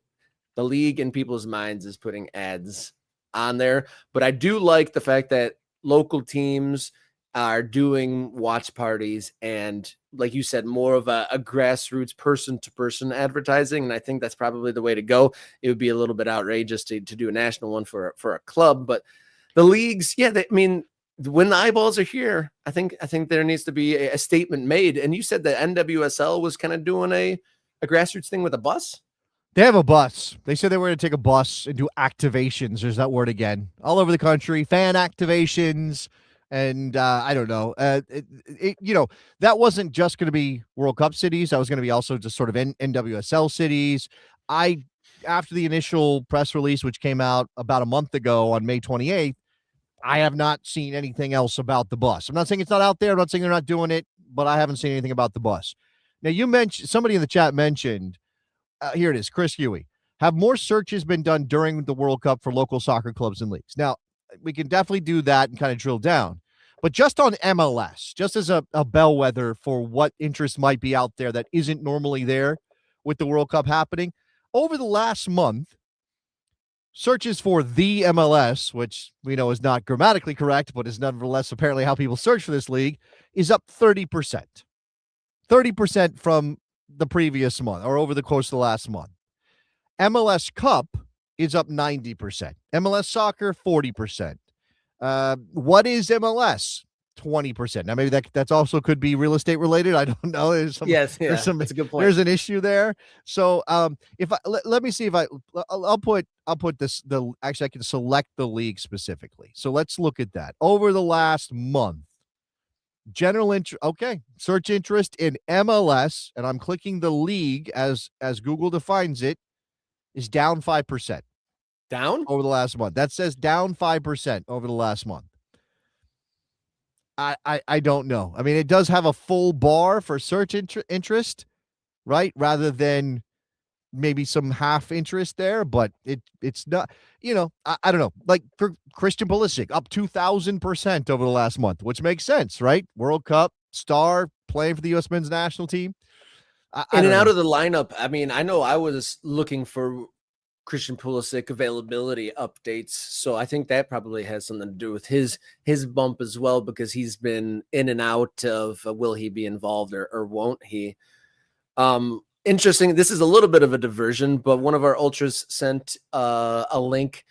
the league in people's minds, is putting ads on there. But I do like the fact that local teams are doing watch parties and, like you said, more of a grassroots person-to-person advertising. And I think that's probably the way to go. It would be a little bit outrageous to do a national one for a club, but the leagues, yeah, I mean, when the eyeballs are here, I think there needs to be a statement made. And you said that NWSL was kind of doing a grassroots thing with a bus. They have a bus. They said they were going to take a bus and do activations. There's that word again. All over the country, fan activations. And I don't know. That wasn't just going to be World Cup cities. That was going to be also just sort of NWSL cities. After the initial press release, which came out about a month ago on May 28th, I have not seen anything else about the bus. I'm not saying it's not out there. I'm not saying they're not doing it, but I haven't seen anything about the bus. Now, somebody in the chat mentioned here it is. Chris Huey. Have more searches been done during the World Cup for local soccer clubs and leagues? Now, we can definitely do that and kind of drill down. But just on MLS, just as a bellwether for what interest might be out there that isn't normally there with the World Cup happening, over the last month, searches for the MLS, which we know is not grammatically correct, but is nevertheless apparently how people search for this league, is up 30%. 30% from the previous month or over the course of the last month. MLS Cup is up 90%. MLS Soccer, 40%. What is MLS? 20%. Now, maybe that's also could be real estate related. I don't know. That's a good point. There's an issue there. So, if I let me see if I'll put this. Actually, I can select the league specifically. So let's look at that over the last month. General interest. Okay, search interest in MLS, and I'm clicking the league as Google defines it, is down 5%. Down over the last month. That says down 5% over the last month. I don't know. I mean, it does have a full bar for search interest, right? Rather than maybe some half interest there, but it's not, I don't know. Like for Christian Pulisic, up 2,000% over the last month, which makes sense, right? World Cup star playing for the U.S. men's national team. In and out of the lineup. I mean, I know I was looking for Christian Pulisic availability updates, so I think that probably has something to do with his bump as well, because he's been in and out of will he be involved or won't he. Interesting. This is a little bit of a diversion, but one of our ultras sent a link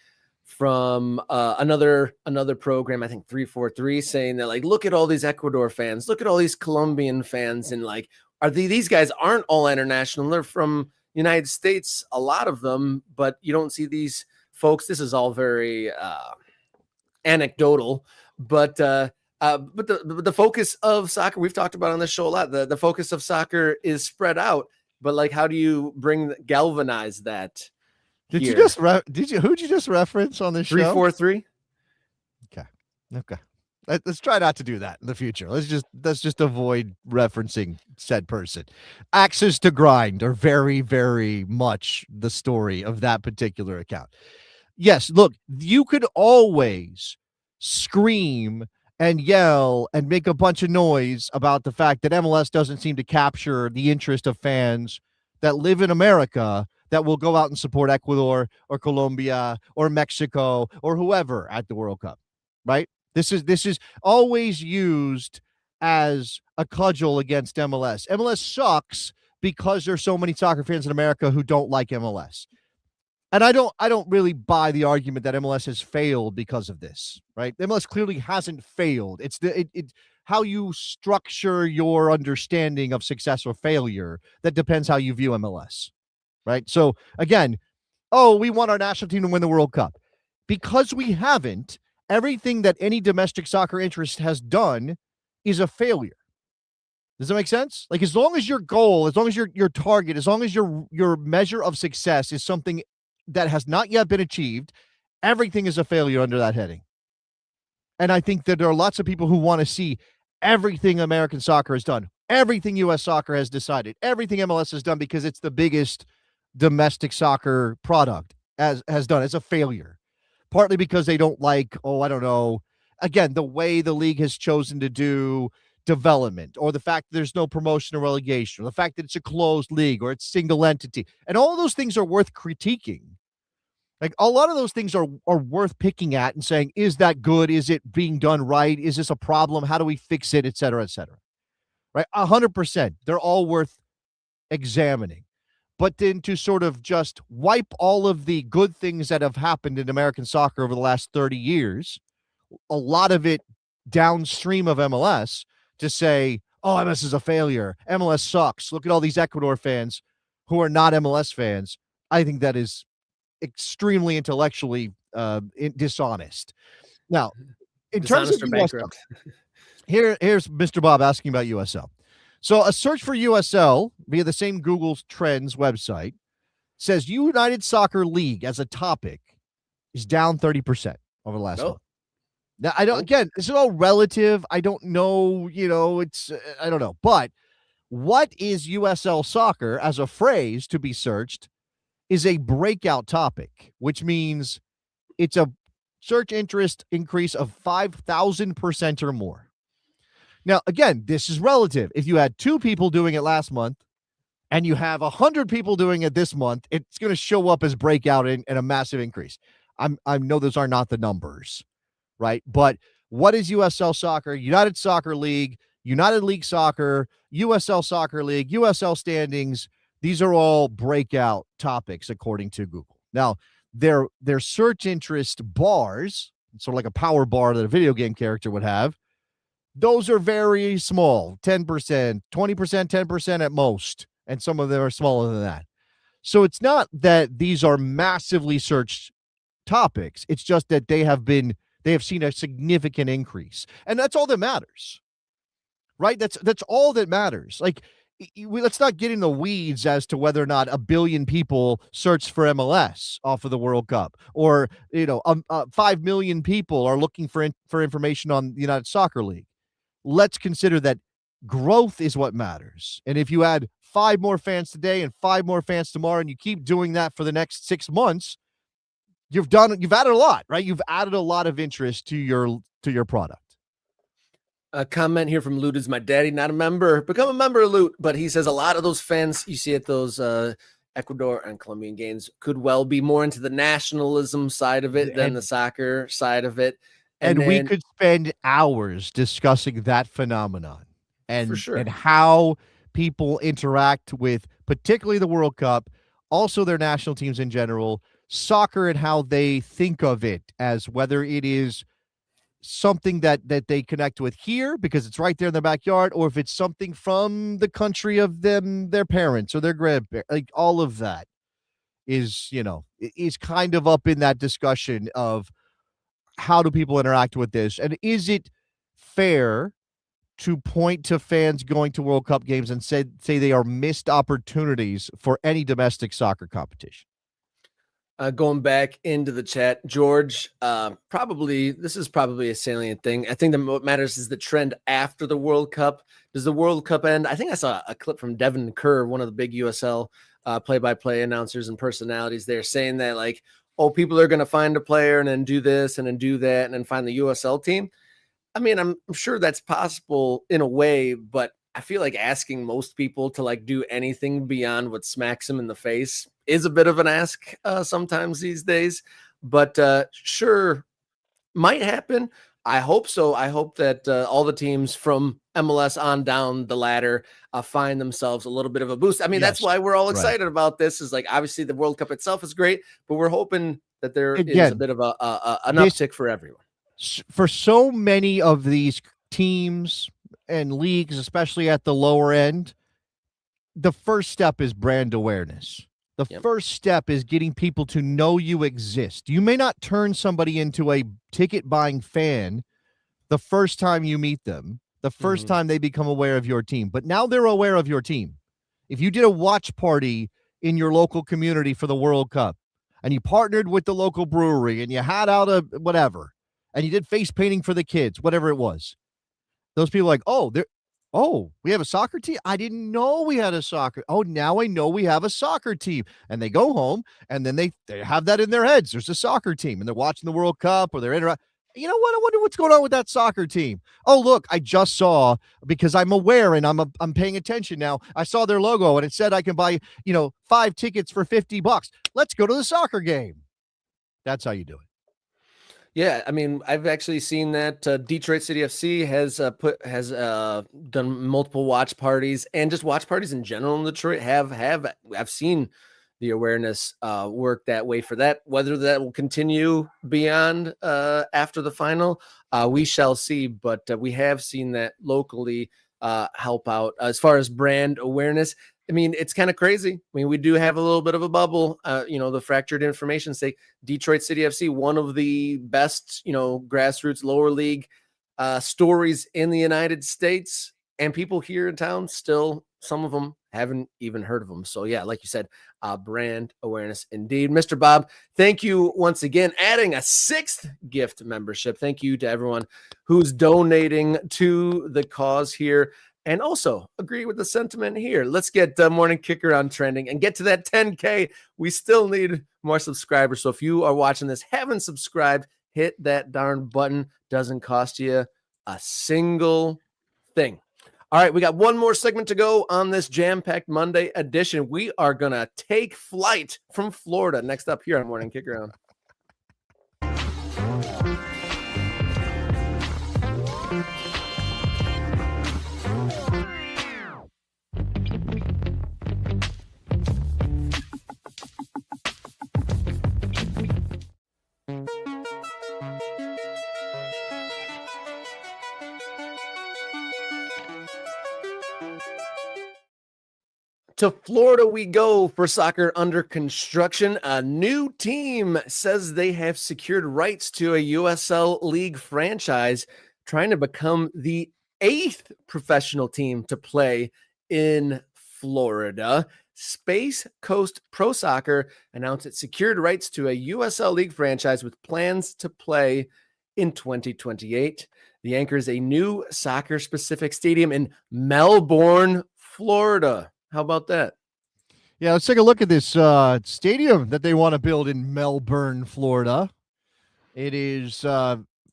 from another program, I think 343, saying that, like, look at all these Ecuador fans, look at all these Colombian fans, and like, these guys aren't all international. They're from United States, a lot of them, but you don't see these folks. This is all very anecdotal, but the focus of soccer, we've talked about on this show a lot. The focus of soccer is spread out, but like, how do you galvanize that? Who'd you just reference on this show? 343. Okay. Let's try not to do that in the future. Let's just avoid referencing said person. Axes to grind are very, very much the story of that particular account. Yes, look, you could always scream and yell and make a bunch of noise about the fact that MLS doesn't seem to capture the interest of fans that live in America that will go out and support Ecuador or Colombia or Mexico or whoever at the World Cup, right? This is always used as a cudgel against MLS. MLS sucks because there's so many soccer fans in America who don't like MLS. And I don't really buy the argument that MLS has failed because of this, right? MLS clearly hasn't failed. It's how you structure your understanding of success or failure that depends how you view MLS, right? So again, we want our national team to win the World Cup. Because we haven't, everything that any domestic soccer interest has done is a failure. Does that make sense? Like, as long as your goal, as long as your target, as long as your measure of success is something that has not yet been achieved, everything is a failure under that heading. And I think that there are lots of people who want to see everything American soccer has done, everything U.S. soccer has decided, everything MLS has done, because it's the biggest domestic soccer product has done. It's a failure. Partly because they don't like, again, the way the league has chosen to do development, or the fact that there's no promotion or relegation, or the fact that it's a closed league, or it's single entity. And all of those things are worth critiquing. Like, a lot of those things are worth picking at and saying, is that good? Is it being done right? Is this a problem? How do we fix it? Et cetera, et cetera. Right? 100%. They're all worth examining. But then to sort of just wipe all of the good things that have happened in American soccer over the last 30 years, a lot of it downstream of MLS, to say, MLS is a failure, MLS sucks, look at all these Ecuador fans who are not MLS fans, I think that is extremely intellectually dishonest. Now, in Dishonest terms of bankrupt. here's Mr. Bob asking about USL. So a search for USL via the same Google Trends website says United Soccer League as a topic is down 30% over the last month. Now, again, this is all relative. I don't know, I don't know. But What is USL soccer as a phrase to be searched is a breakout topic, which means it's a search interest increase of 5,000% or more. Now, again, this is relative. If you had 2 people doing it last month and you have 100 people doing it this month, it's going to show up as breakout and a massive increase. I know those are not the numbers, right? But what is USL Soccer, United Soccer League, United League Soccer, USL Soccer League, USL standings? These are all breakout topics according to Google. Now, their search interest bars, sort of like a power bar that a video game character would have, those are very small, 10%, 20%, 10% at most. And some of them are smaller than that. So it's not that these are massively searched topics. It's just that they have seen a significant increase. And that's all that matters. Right? That's all that matters. Like, let's not get in the weeds as to whether or not 1 billion people searched for MLS off of the World Cup, or 5 million people are looking for information on the United Soccer League. Let's consider that growth is what matters. And if you add 5 more fans today and 5 more fans tomorrow, and you keep doing that for the next 6 months, you've added a lot, right? You've added a lot of interest to your product. A comment here from Loot is my daddy, not a member. Become a member of Loot. But he says a lot of those fans you see at those Ecuador and Colombian games could well be more into the nationalism side of it than the soccer side of it. And we could spend hours discussing that phenomenon and, for sure, and how people interact with particularly the World Cup, also their national teams in general, soccer, and how they think of it as whether it is something that they connect with here because it's right there in their backyard, or if it's something from the country of their parents or their grandparents. Like, all of that is kind of up in that discussion of how do people interact with this, and is it fair to point to fans going to World Cup games and say they are missed opportunities for any domestic soccer competition? Going back into the chat, George, this is probably a salient thing. I think that what matters is the trend after the World Cup. Does the World Cup end? I think I saw a clip from Devin Kerr, one of the big USL play-by-play announcers and personalities there, saying that, like, oh, people are going to find a player and then do this and then do that and then find the USL team. I mean, I'm sure that's possible in a way, but I feel like asking most people to like do anything beyond what smacks them in the face is a bit of an ask sometimes these days, but sure, might happen. I hope so. I hope that all the teams from MLS on down the ladder find themselves a little bit of a boost. I mean, that's why we're all excited about this. Is like, obviously the World Cup itself is great, but we're hoping that there is a bit of an uptick for everyone. For so many of these teams and leagues, especially at the lower end, the first step is brand awareness. The first step is getting people to know you exist. You may not turn somebody into a ticket buying fan the first time you meet them, the first time they become aware of your team, but now they're aware of your team. If you did a watch party in your local community for the World Cup and you partnered with the local brewery and you had out a whatever, and you did face painting for the kids, whatever it was, those people are like, oh, we have a soccer team? I didn't know we had a soccer. Oh, now I know we have a soccer team. And they go home and then they have that in their heads. There's a soccer team and they're watching the World Cup or they're you know what? I wonder what's going on with that soccer team. Oh, look, I just saw, because I'm aware and I'm paying attention now. I saw their logo and it said I can buy, 5 tickets for $50. Let's go to the soccer game. That's how you do it. Yeah, I mean, I've actually seen that Detroit City FC has done multiple watch parties, and just watch parties in general in Detroit I've seen the awareness work that way for that. Whether that will continue beyond after the final, we shall see. But we have seen that locally help out as far as brand awareness. I mean, it's kind of crazy. I mean, we do have a little bit of a bubble, the fractured information say Detroit City FC, one of the best, grassroots lower league stories in the United States, and people here in town still, some of them haven't even heard of them. So yeah, like you said, brand awareness indeed. Mr. Bob, thank you once again, adding a 6th gift membership. Thank you to everyone who's donating to the cause here. and also agree with the sentiment here. Let's get Morning Kicker on trending and get to that 10K. We still need more subscribers. So if you are watching this, haven't subscribed, hit that darn button. Doesn't cost you a single thing. All right, we got one more segment to go on this jam-packed Monday edition. We are going to take flight from Florida next up here on Morning Kicker On. To Florida we go for soccer under construction. A new team says they have secured rights to a USL League franchise, trying to become the 8th professional team to play in Florida. Space Coast Pro Soccer announced it secured rights to a USL League franchise with plans to play in 2028. The anchor is a new soccer-specific stadium in Melbourne, Florida. How about that? Yeah, let's take a look at this stadium that they want to build in Melbourne, Florida. It is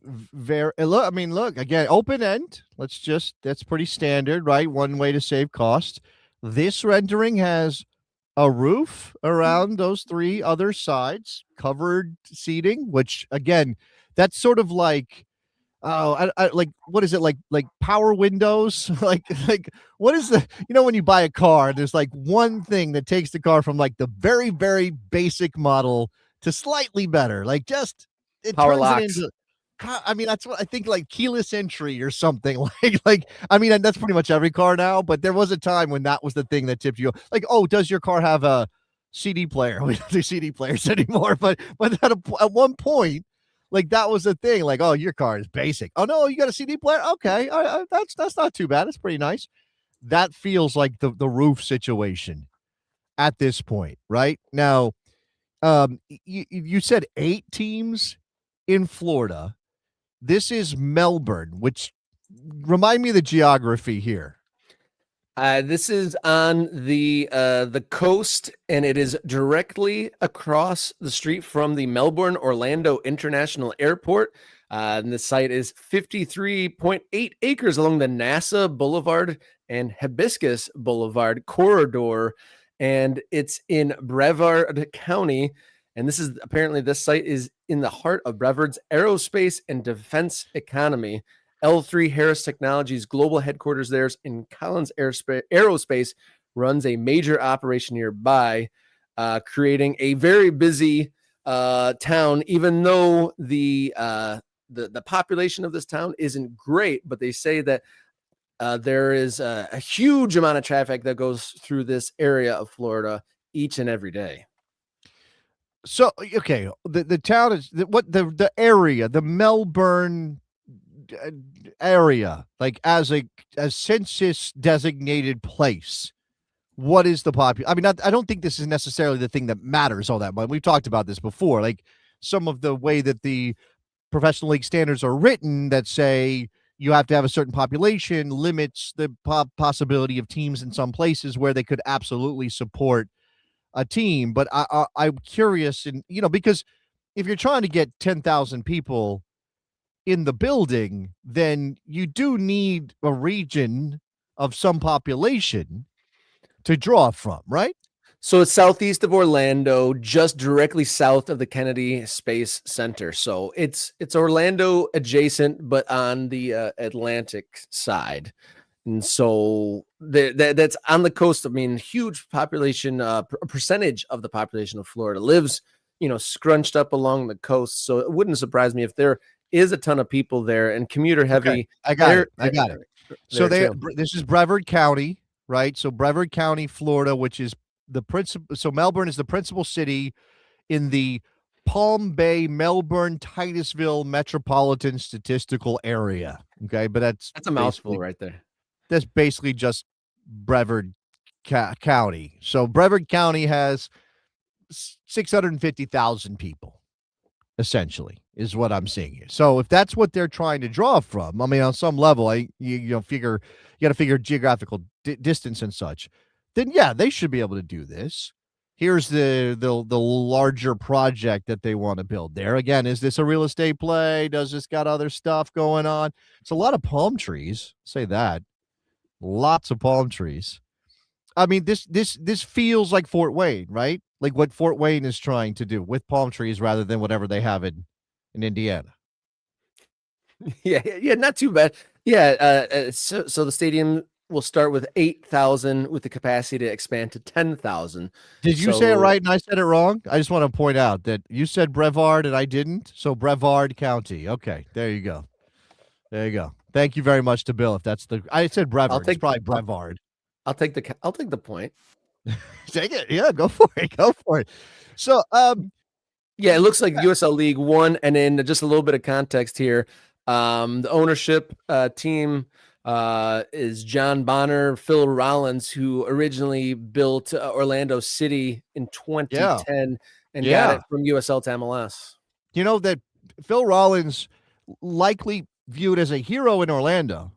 very look. I mean, look again, open end. That's pretty standard, right? One way to save cost. This rendering has a roof around those 3 other sides, covered seating, which again, that's sort of like. Oh, I like, what is it like power windows? like what is the, when you buy a car, there's like one thing that takes the car from like the very, very basic model to slightly better. Like just it Power turns locks. it into, I mean, that's what I think, like keyless entry or something. Like I mean, and that's pretty much every car now, but there was a time when that was the thing that tipped you. Like, oh, does your car have a CD player? We don't do CD players anymore, but at one point, like that was the thing. Like, oh, your car is basic. Oh no, you got a CD player. Okay, that's not too bad. It's pretty nice. That feels like the roof situation at this point, right? Now, you said 8 teams in Florida. This is Melbourne, which remind me of the geography here. This is on the coast, and it is directly across the street from the Melbourne Orlando International Airport. And the site is 53.8 acres along the NASA Boulevard and Hibiscus Boulevard corridor, and it's in Brevard County. And this site is in the heart of Brevard's aerospace and defense economy. L3 Harris Technologies global headquarters there in Collins Aerospace runs a major operation nearby, creating a very busy town, even though the population of this town isn't great, but they say that there is a huge amount of traffic that goes through this area of Florida each and every day. So, okay, the town is the area, the Melbourne area, like as a census designated place. What is the population? I mean, I don't think this is necessarily the thing that matters all that much. We've talked about this before, like some of the way that the professional league standards are written that say you have to have a certain population limits the possibility of teams in some places where they could absolutely support a team. But I'm curious, and because if you're trying to get 10,000 people in the building, then you do need a region of some population to draw from, right? So it's southeast of Orlando, just directly south of the Kennedy Space Center. So it's Orlando adjacent, but on the Atlantic side. And so that's on the coast. I mean, huge population, percentage of the population of Florida lives, scrunched up along the coast. So it wouldn't surprise me if there is a ton of people there and commuter heavy. Okay. I got it. So this is Brevard County, right? So Brevard County, Florida, which is the principal. So Melbourne is the principal city in the Palm Bay, Melbourne, Titusville metropolitan statistical area. Okay, but that's a mouthful right there. That's basically just Brevard County. So Brevard County has 650,000 people, essentially, is what I'm seeing here. So if that's what they're trying to draw from, I mean, on some level, you figure, got to figure geographical distance and such. Then yeah, they should be able to do this. Here's the larger project that they want to build there. Again, is this a real estate play? Does this got other stuff going on? It's a lot of palm trees. Say that. Lots of palm trees. I mean, this feels like Fort Wayne, right? Like what Fort Wayne is trying to do with palm trees rather than whatever they have in Indiana. Yeah, not too bad. Yeah, so the stadium will start with 8,000 with the capacity to expand to 10,000. Did you say it right and I said it wrong? I just want to point out that you said Brevard and I didn't. So Brevard County. Okay, there you go. There you go. Thank you very much to Bill. If that's I said Brevard. It's probably Brevard. I'll take the point. Take it. Yeah, go for it. Go for it. So, yeah, it looks like USL League One, and then just a little bit of context here. The ownership team is John Bonner, Phil Rollins, who originally built Orlando City in 2010 and got it from USL to MLS. You know that Phil Rollins likely viewed as a hero in Orlando,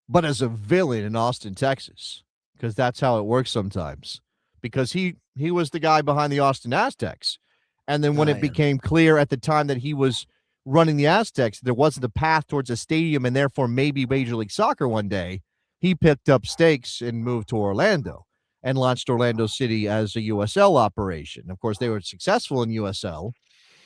but as a villain in Austin, Texas, because that's how it works sometimes. Because he was the guy behind the Austin Aztecs. And then when it became clear at the time that he was running the Aztecs, there wasn't a path towards a stadium and therefore maybe Major League Soccer one day, he picked up stakes and moved to Orlando and launched Orlando City as a USL operation. Of course, they were successful in USL.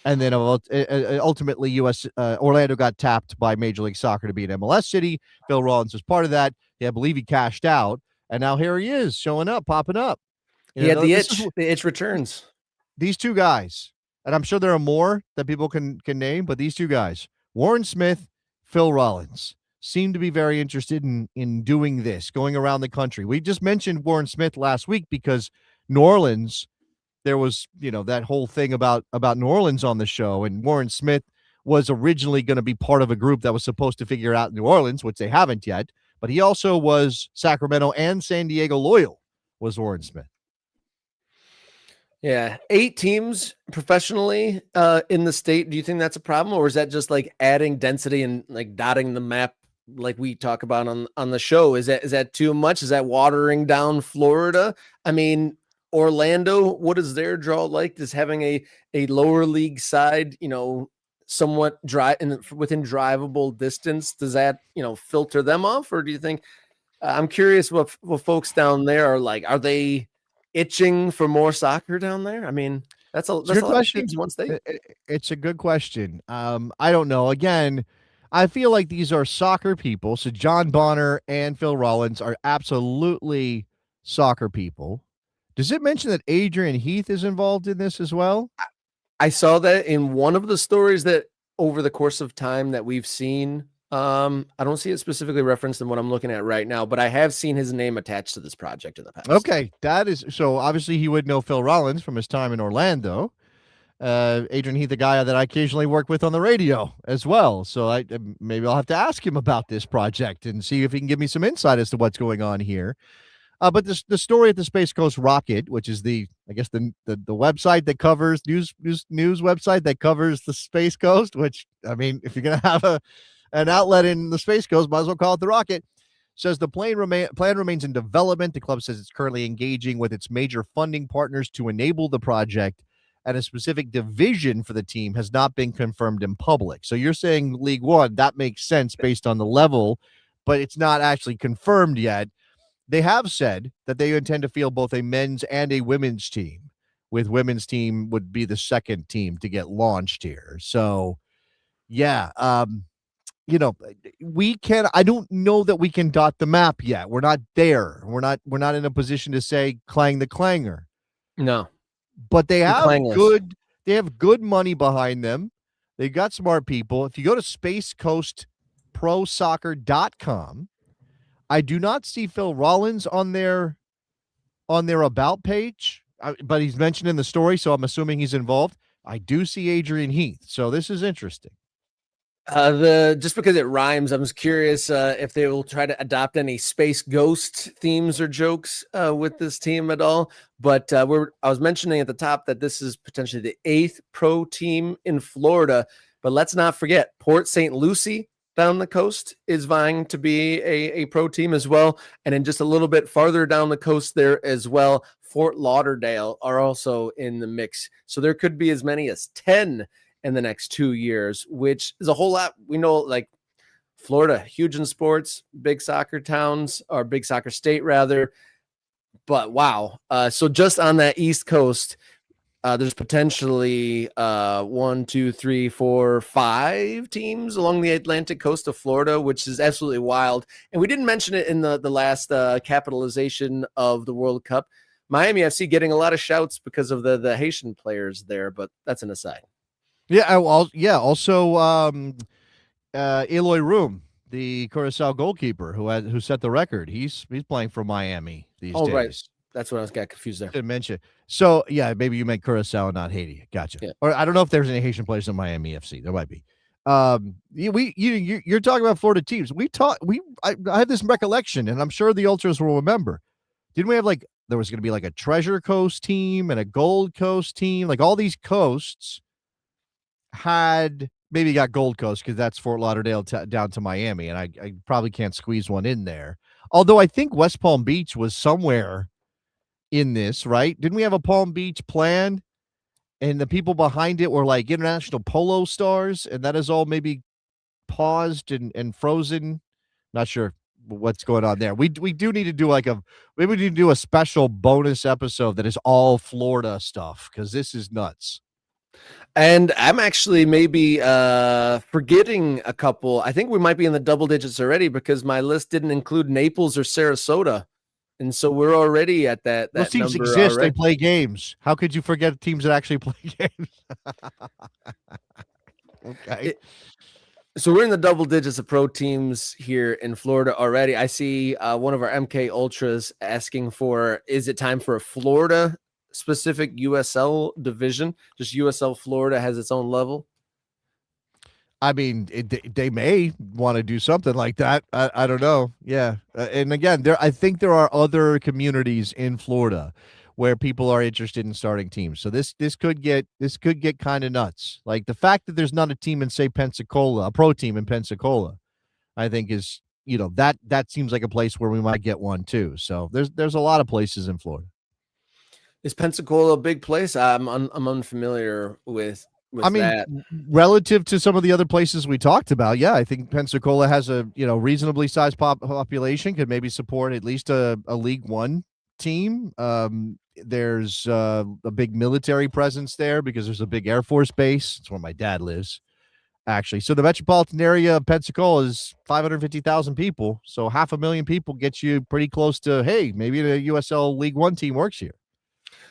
And then ultimately, Orlando got tapped by Major League Soccer to be an MLS city. Phil Rollins was part of that. Yeah, I believe he cashed out. And now here he is showing up, popping up. The itch returns. These two guys, and I'm sure there are more that people can name, but these two guys, Warren Smith, Phil Rollins, seem to be very interested in doing this, going around the country. We just mentioned Warren Smith last week because New Orleans, there was, that whole thing about New Orleans on the show, and Warren Smith was originally going to be part of a group that was supposed to figure out New Orleans, which they haven't yet, but he also was Sacramento and San Diego loyal, was Warren Smith. Yeah, 8 teams professionally in the state. Do you think that's a problem, or is that just like adding density and like dotting the map like we talk about on the show? Is that too much? Is that watering down Florida? I mean, Orlando, what is their draw like? Does having a lower league side, somewhat within drivable distance, does that filter them off, or do you think? I'm curious what folks down there are like. Are they itching for more soccer down there? I mean, that's a lot of teams in one state. It's a good question. I don't know. Again, I feel like these are soccer people. So John Bonner and Phil Rollins are absolutely soccer people. Does it mention that Adrian Heath is involved in this as well? I saw that in one of the stories that over the course of time that we've seen. I don't see it specifically referenced in what I'm looking at right now, but I have seen his name attached to this project in the past. Okay, that is so. Obviously, he would know Phil Rollins from his time in Orlando. Adrian Heath, the guy that I occasionally work with on the radio as well. So maybe I'll have to ask him about this project and see if he can give me some insight as to what's going on here. But the story at the Space Coast Rocket, which is the website that covers news website that covers the Space Coast, which, I mean, if you're going to have an outlet in the Space Coast, might as well call it the Rocket, says the plan remains in development. The club says it's currently engaging with its major funding partners to enable the project, and a specific division for the team has not been confirmed in public. So you're saying League One, that makes sense based on the level, but it's not actually confirmed yet. They have said that they intend to field both a men's and a women's team, with women's team would be the second team to get launched here. So, yeah, I don't know that we can dot the map yet. We're not there. We're not in a position to say clang the clanger. No. But they have good money behind them. They've got smart people. If you go to spacecoastprosoccer.com, I do not see Phil Rollins on their about page, but he's mentioned in the story, so I'm assuming he's involved. I do see Adrian Heath, so this is interesting. Just because it rhymes, I'm just curious if they will try to adopt any space ghost themes or jokes with this team at all. But I was mentioning at the top that this is potentially the 8th pro team in Florida. But let's not forget Port St. Lucie down the coast is vying to be a pro team as well. And then just a little bit farther down the coast there as well, Fort Lauderdale are also in the mix. So there could be as many as 10 in the next 2 years, which is a whole lot. We know, like, Florida, huge in sports, big soccer towns, or big soccer state rather. But wow. So just on that East Coast, there's potentially 1, 2, 3, 4, 5 teams along the Atlantic coast of Florida, which is absolutely wild. And we didn't mention it in the last capitalization of the World Cup. Miami FC getting a lot of shouts because of the Haitian players there, but that's an aside. Yeah, also Eloy Room, the Curacao goalkeeper who set the record. He's playing for Miami these days. Right. That's what I got confused there. Didn't mention. So yeah, maybe you meant Curacao and not Haiti. Gotcha. Yeah. Or I don't know if there's any Haitian players in Miami FC. There might be. You're talking about Florida teams. I have this recollection, and I'm sure the Ultras will remember. Didn't we have there was going to be a Treasure Coast team and a Gold Coast team? Like all these coasts had, maybe you got Gold Coast because that's Fort Lauderdale down to Miami, and I probably can't squeeze one in there. Although I think West Palm Beach was somewhere in this, right? Didn't we have a Palm Beach plan? And the people behind it were like international polo stars, and that is all maybe paused and frozen. Not sure what's going on there. We do need to do maybe we need to do a special bonus episode that is all Florida stuff, because this is nuts. And I'm actually maybe forgetting a couple. I think we might be in the double digits already because my list didn't include Naples or Sarasota. And so we're already at that Those teams number exist. already. They play games. How could you forget teams that actually play games? Okay. So we're in the double digits of pro teams here in Florida already. I see one of our MK Ultras asking for, is it time for a Florida specific USL division? Just USL Florida has its own level. I mean, they may want to do something like that. I don't know. Yeah, and again, I think there are other communities in Florida where people are interested in starting teams. So this could get kind of nuts. Like the fact that there's not a team in, say, Pensacola, a pro team in Pensacola, I think is, that seems like a place where we might get one too. So there's a lot of places in Florida. Is Pensacola a big place? I'm unfamiliar with that. Relative to some of the other places we talked about, yeah, I think Pensacola has a reasonably sized population, could maybe support at least a League One team. There's a big military presence there because there's a big Air Force base. It's where my dad lives, actually. So the metropolitan area of Pensacola is 550,000 people. So 500,000 people gets you pretty close to, hey, maybe the USL League One team works here.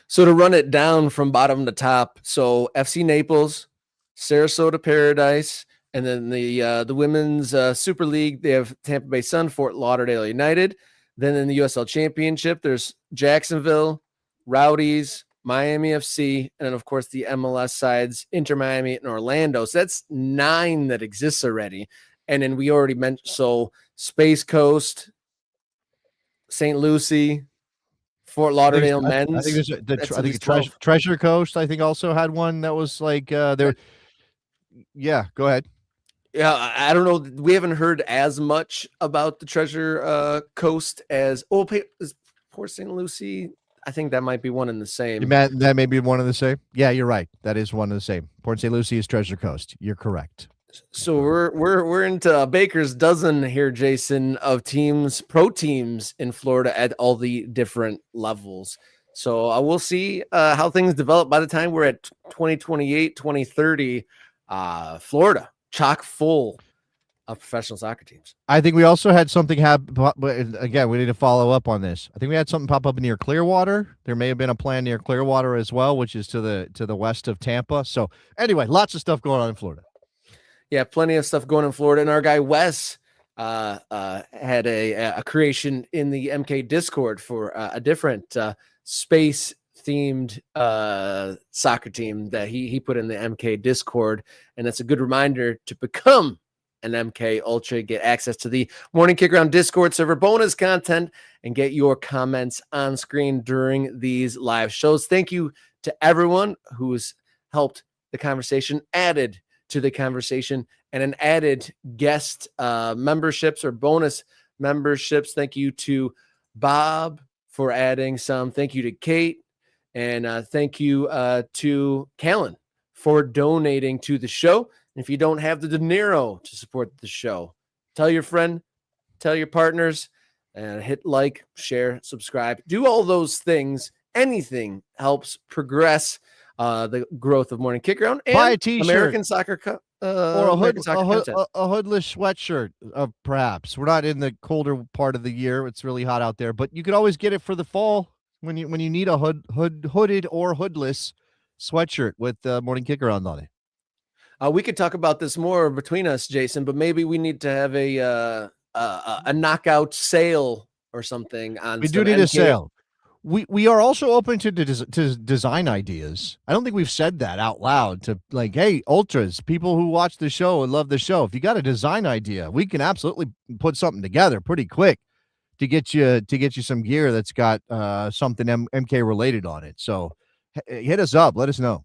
So to run it down from bottom to top, so FC Naples, Sarasota Paradise, and then the women's Super League, they have Tampa Bay Sun, Fort Lauderdale United. Then in the USL Championship, there's Jacksonville, Rowdies, Miami FC, and then of course the MLS sides, Inter Miami and Orlando. So that's 9 that exists already. And then we already mentioned, so Space Coast, St. Lucie, Fort Lauderdale men's. I think there's Treasure Coast, I think, also had one that was like there. Yeah, go ahead. Yeah, I don't know. We haven't heard as much about the Treasure Coast as is Port St. Lucie. I think that might be one and the same. That may be one and the same. Yeah, you're right. That is one and the same. Port St. Lucie is Treasure Coast. You're correct. So we're into a baker's dozen here, Jason, of teams, pro teams in Florida at all the different levels. So we'll see how things develop by the time we're at 2028, 2030. Florida chock full of professional soccer teams. I think we also had something happen. Again, we need to follow up on this. I think we had something pop up near Clearwater. There may have been a plan near Clearwater as well, which is to the west of Tampa. So anyway, lots of stuff going on in Florida. Yeah, plenty of stuff going in Florida. And our guy Wes had a creation in the MK Discord for a different space-themed soccer team that he put in the MK Discord. And that's a good reminder to become an MK Ultra, get access to the Morning Kickaround Discord server, bonus content, and get your comments on screen during these live shows. Thank you to everyone who's helped the conversation, added to the conversation, and an added guest memberships or bonus memberships. Thank you to Bob for adding some. Thank you to Kate. And thank you to Callan for donating to the show. And if you don't have the dinero to support the show, tell your friend, tell your partners, and hit like, share, subscribe. Do all those things. Anything helps progress the growth of Morning Kickaround and buy a t-shirt, American Soccer or a content. hoodless sweatshirt, perhaps. We're not in the colder part of the year. It's really hot out there, but you could always get it for the fall when you need a hooded or hoodless sweatshirt with Morning Kickaround on it. We could talk about this more between us, Jason, but maybe we need to have a knockout sale or something on. We do need a sale. We are also open to design ideas. I don't think we've said that out loud to, like, hey, ultras, people who watch the show and love the show, if you got a design idea, we can absolutely put something together pretty quick to get you some gear that's got something MK related on it. So hit us up. Let us know.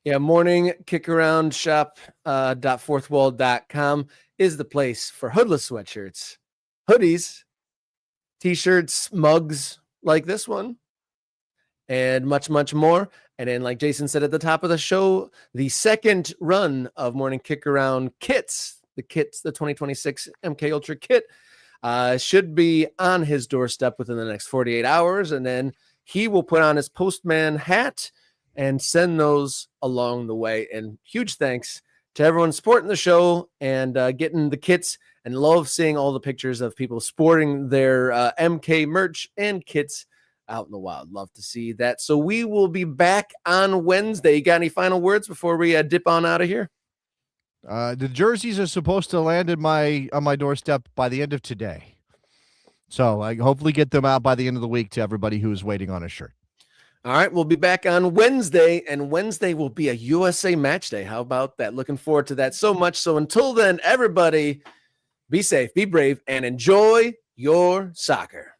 Yeah, Morning Kickaround shop .fourthwall.com is the place for hoodless sweatshirts, hoodies, t-shirts, mugs like this one, and much, much more. And then, like Jason said at the top of the show, the second run of Morning Kickaround kits, the 2026 MK Ultra kit, should be on his doorstep within the next 48 hours. And then he will put on his postman hat and send those along the way. And huge thanks to everyone supporting the show and getting the kits, and love seeing all the pictures of people sporting their MK merch and kits out in the wild. Love to see that. So we will be back on Wednesday. You got any final words before we dip on out of here? The jerseys are supposed to land on my doorstep by the end of today. So I hopefully get them out by the end of the week to everybody who is waiting on a shirt. All right, we'll be back on Wednesday, and Wednesday will be a USA match day. How about that? Looking forward to that so much. So until then, everybody, be safe, be brave, and enjoy your soccer.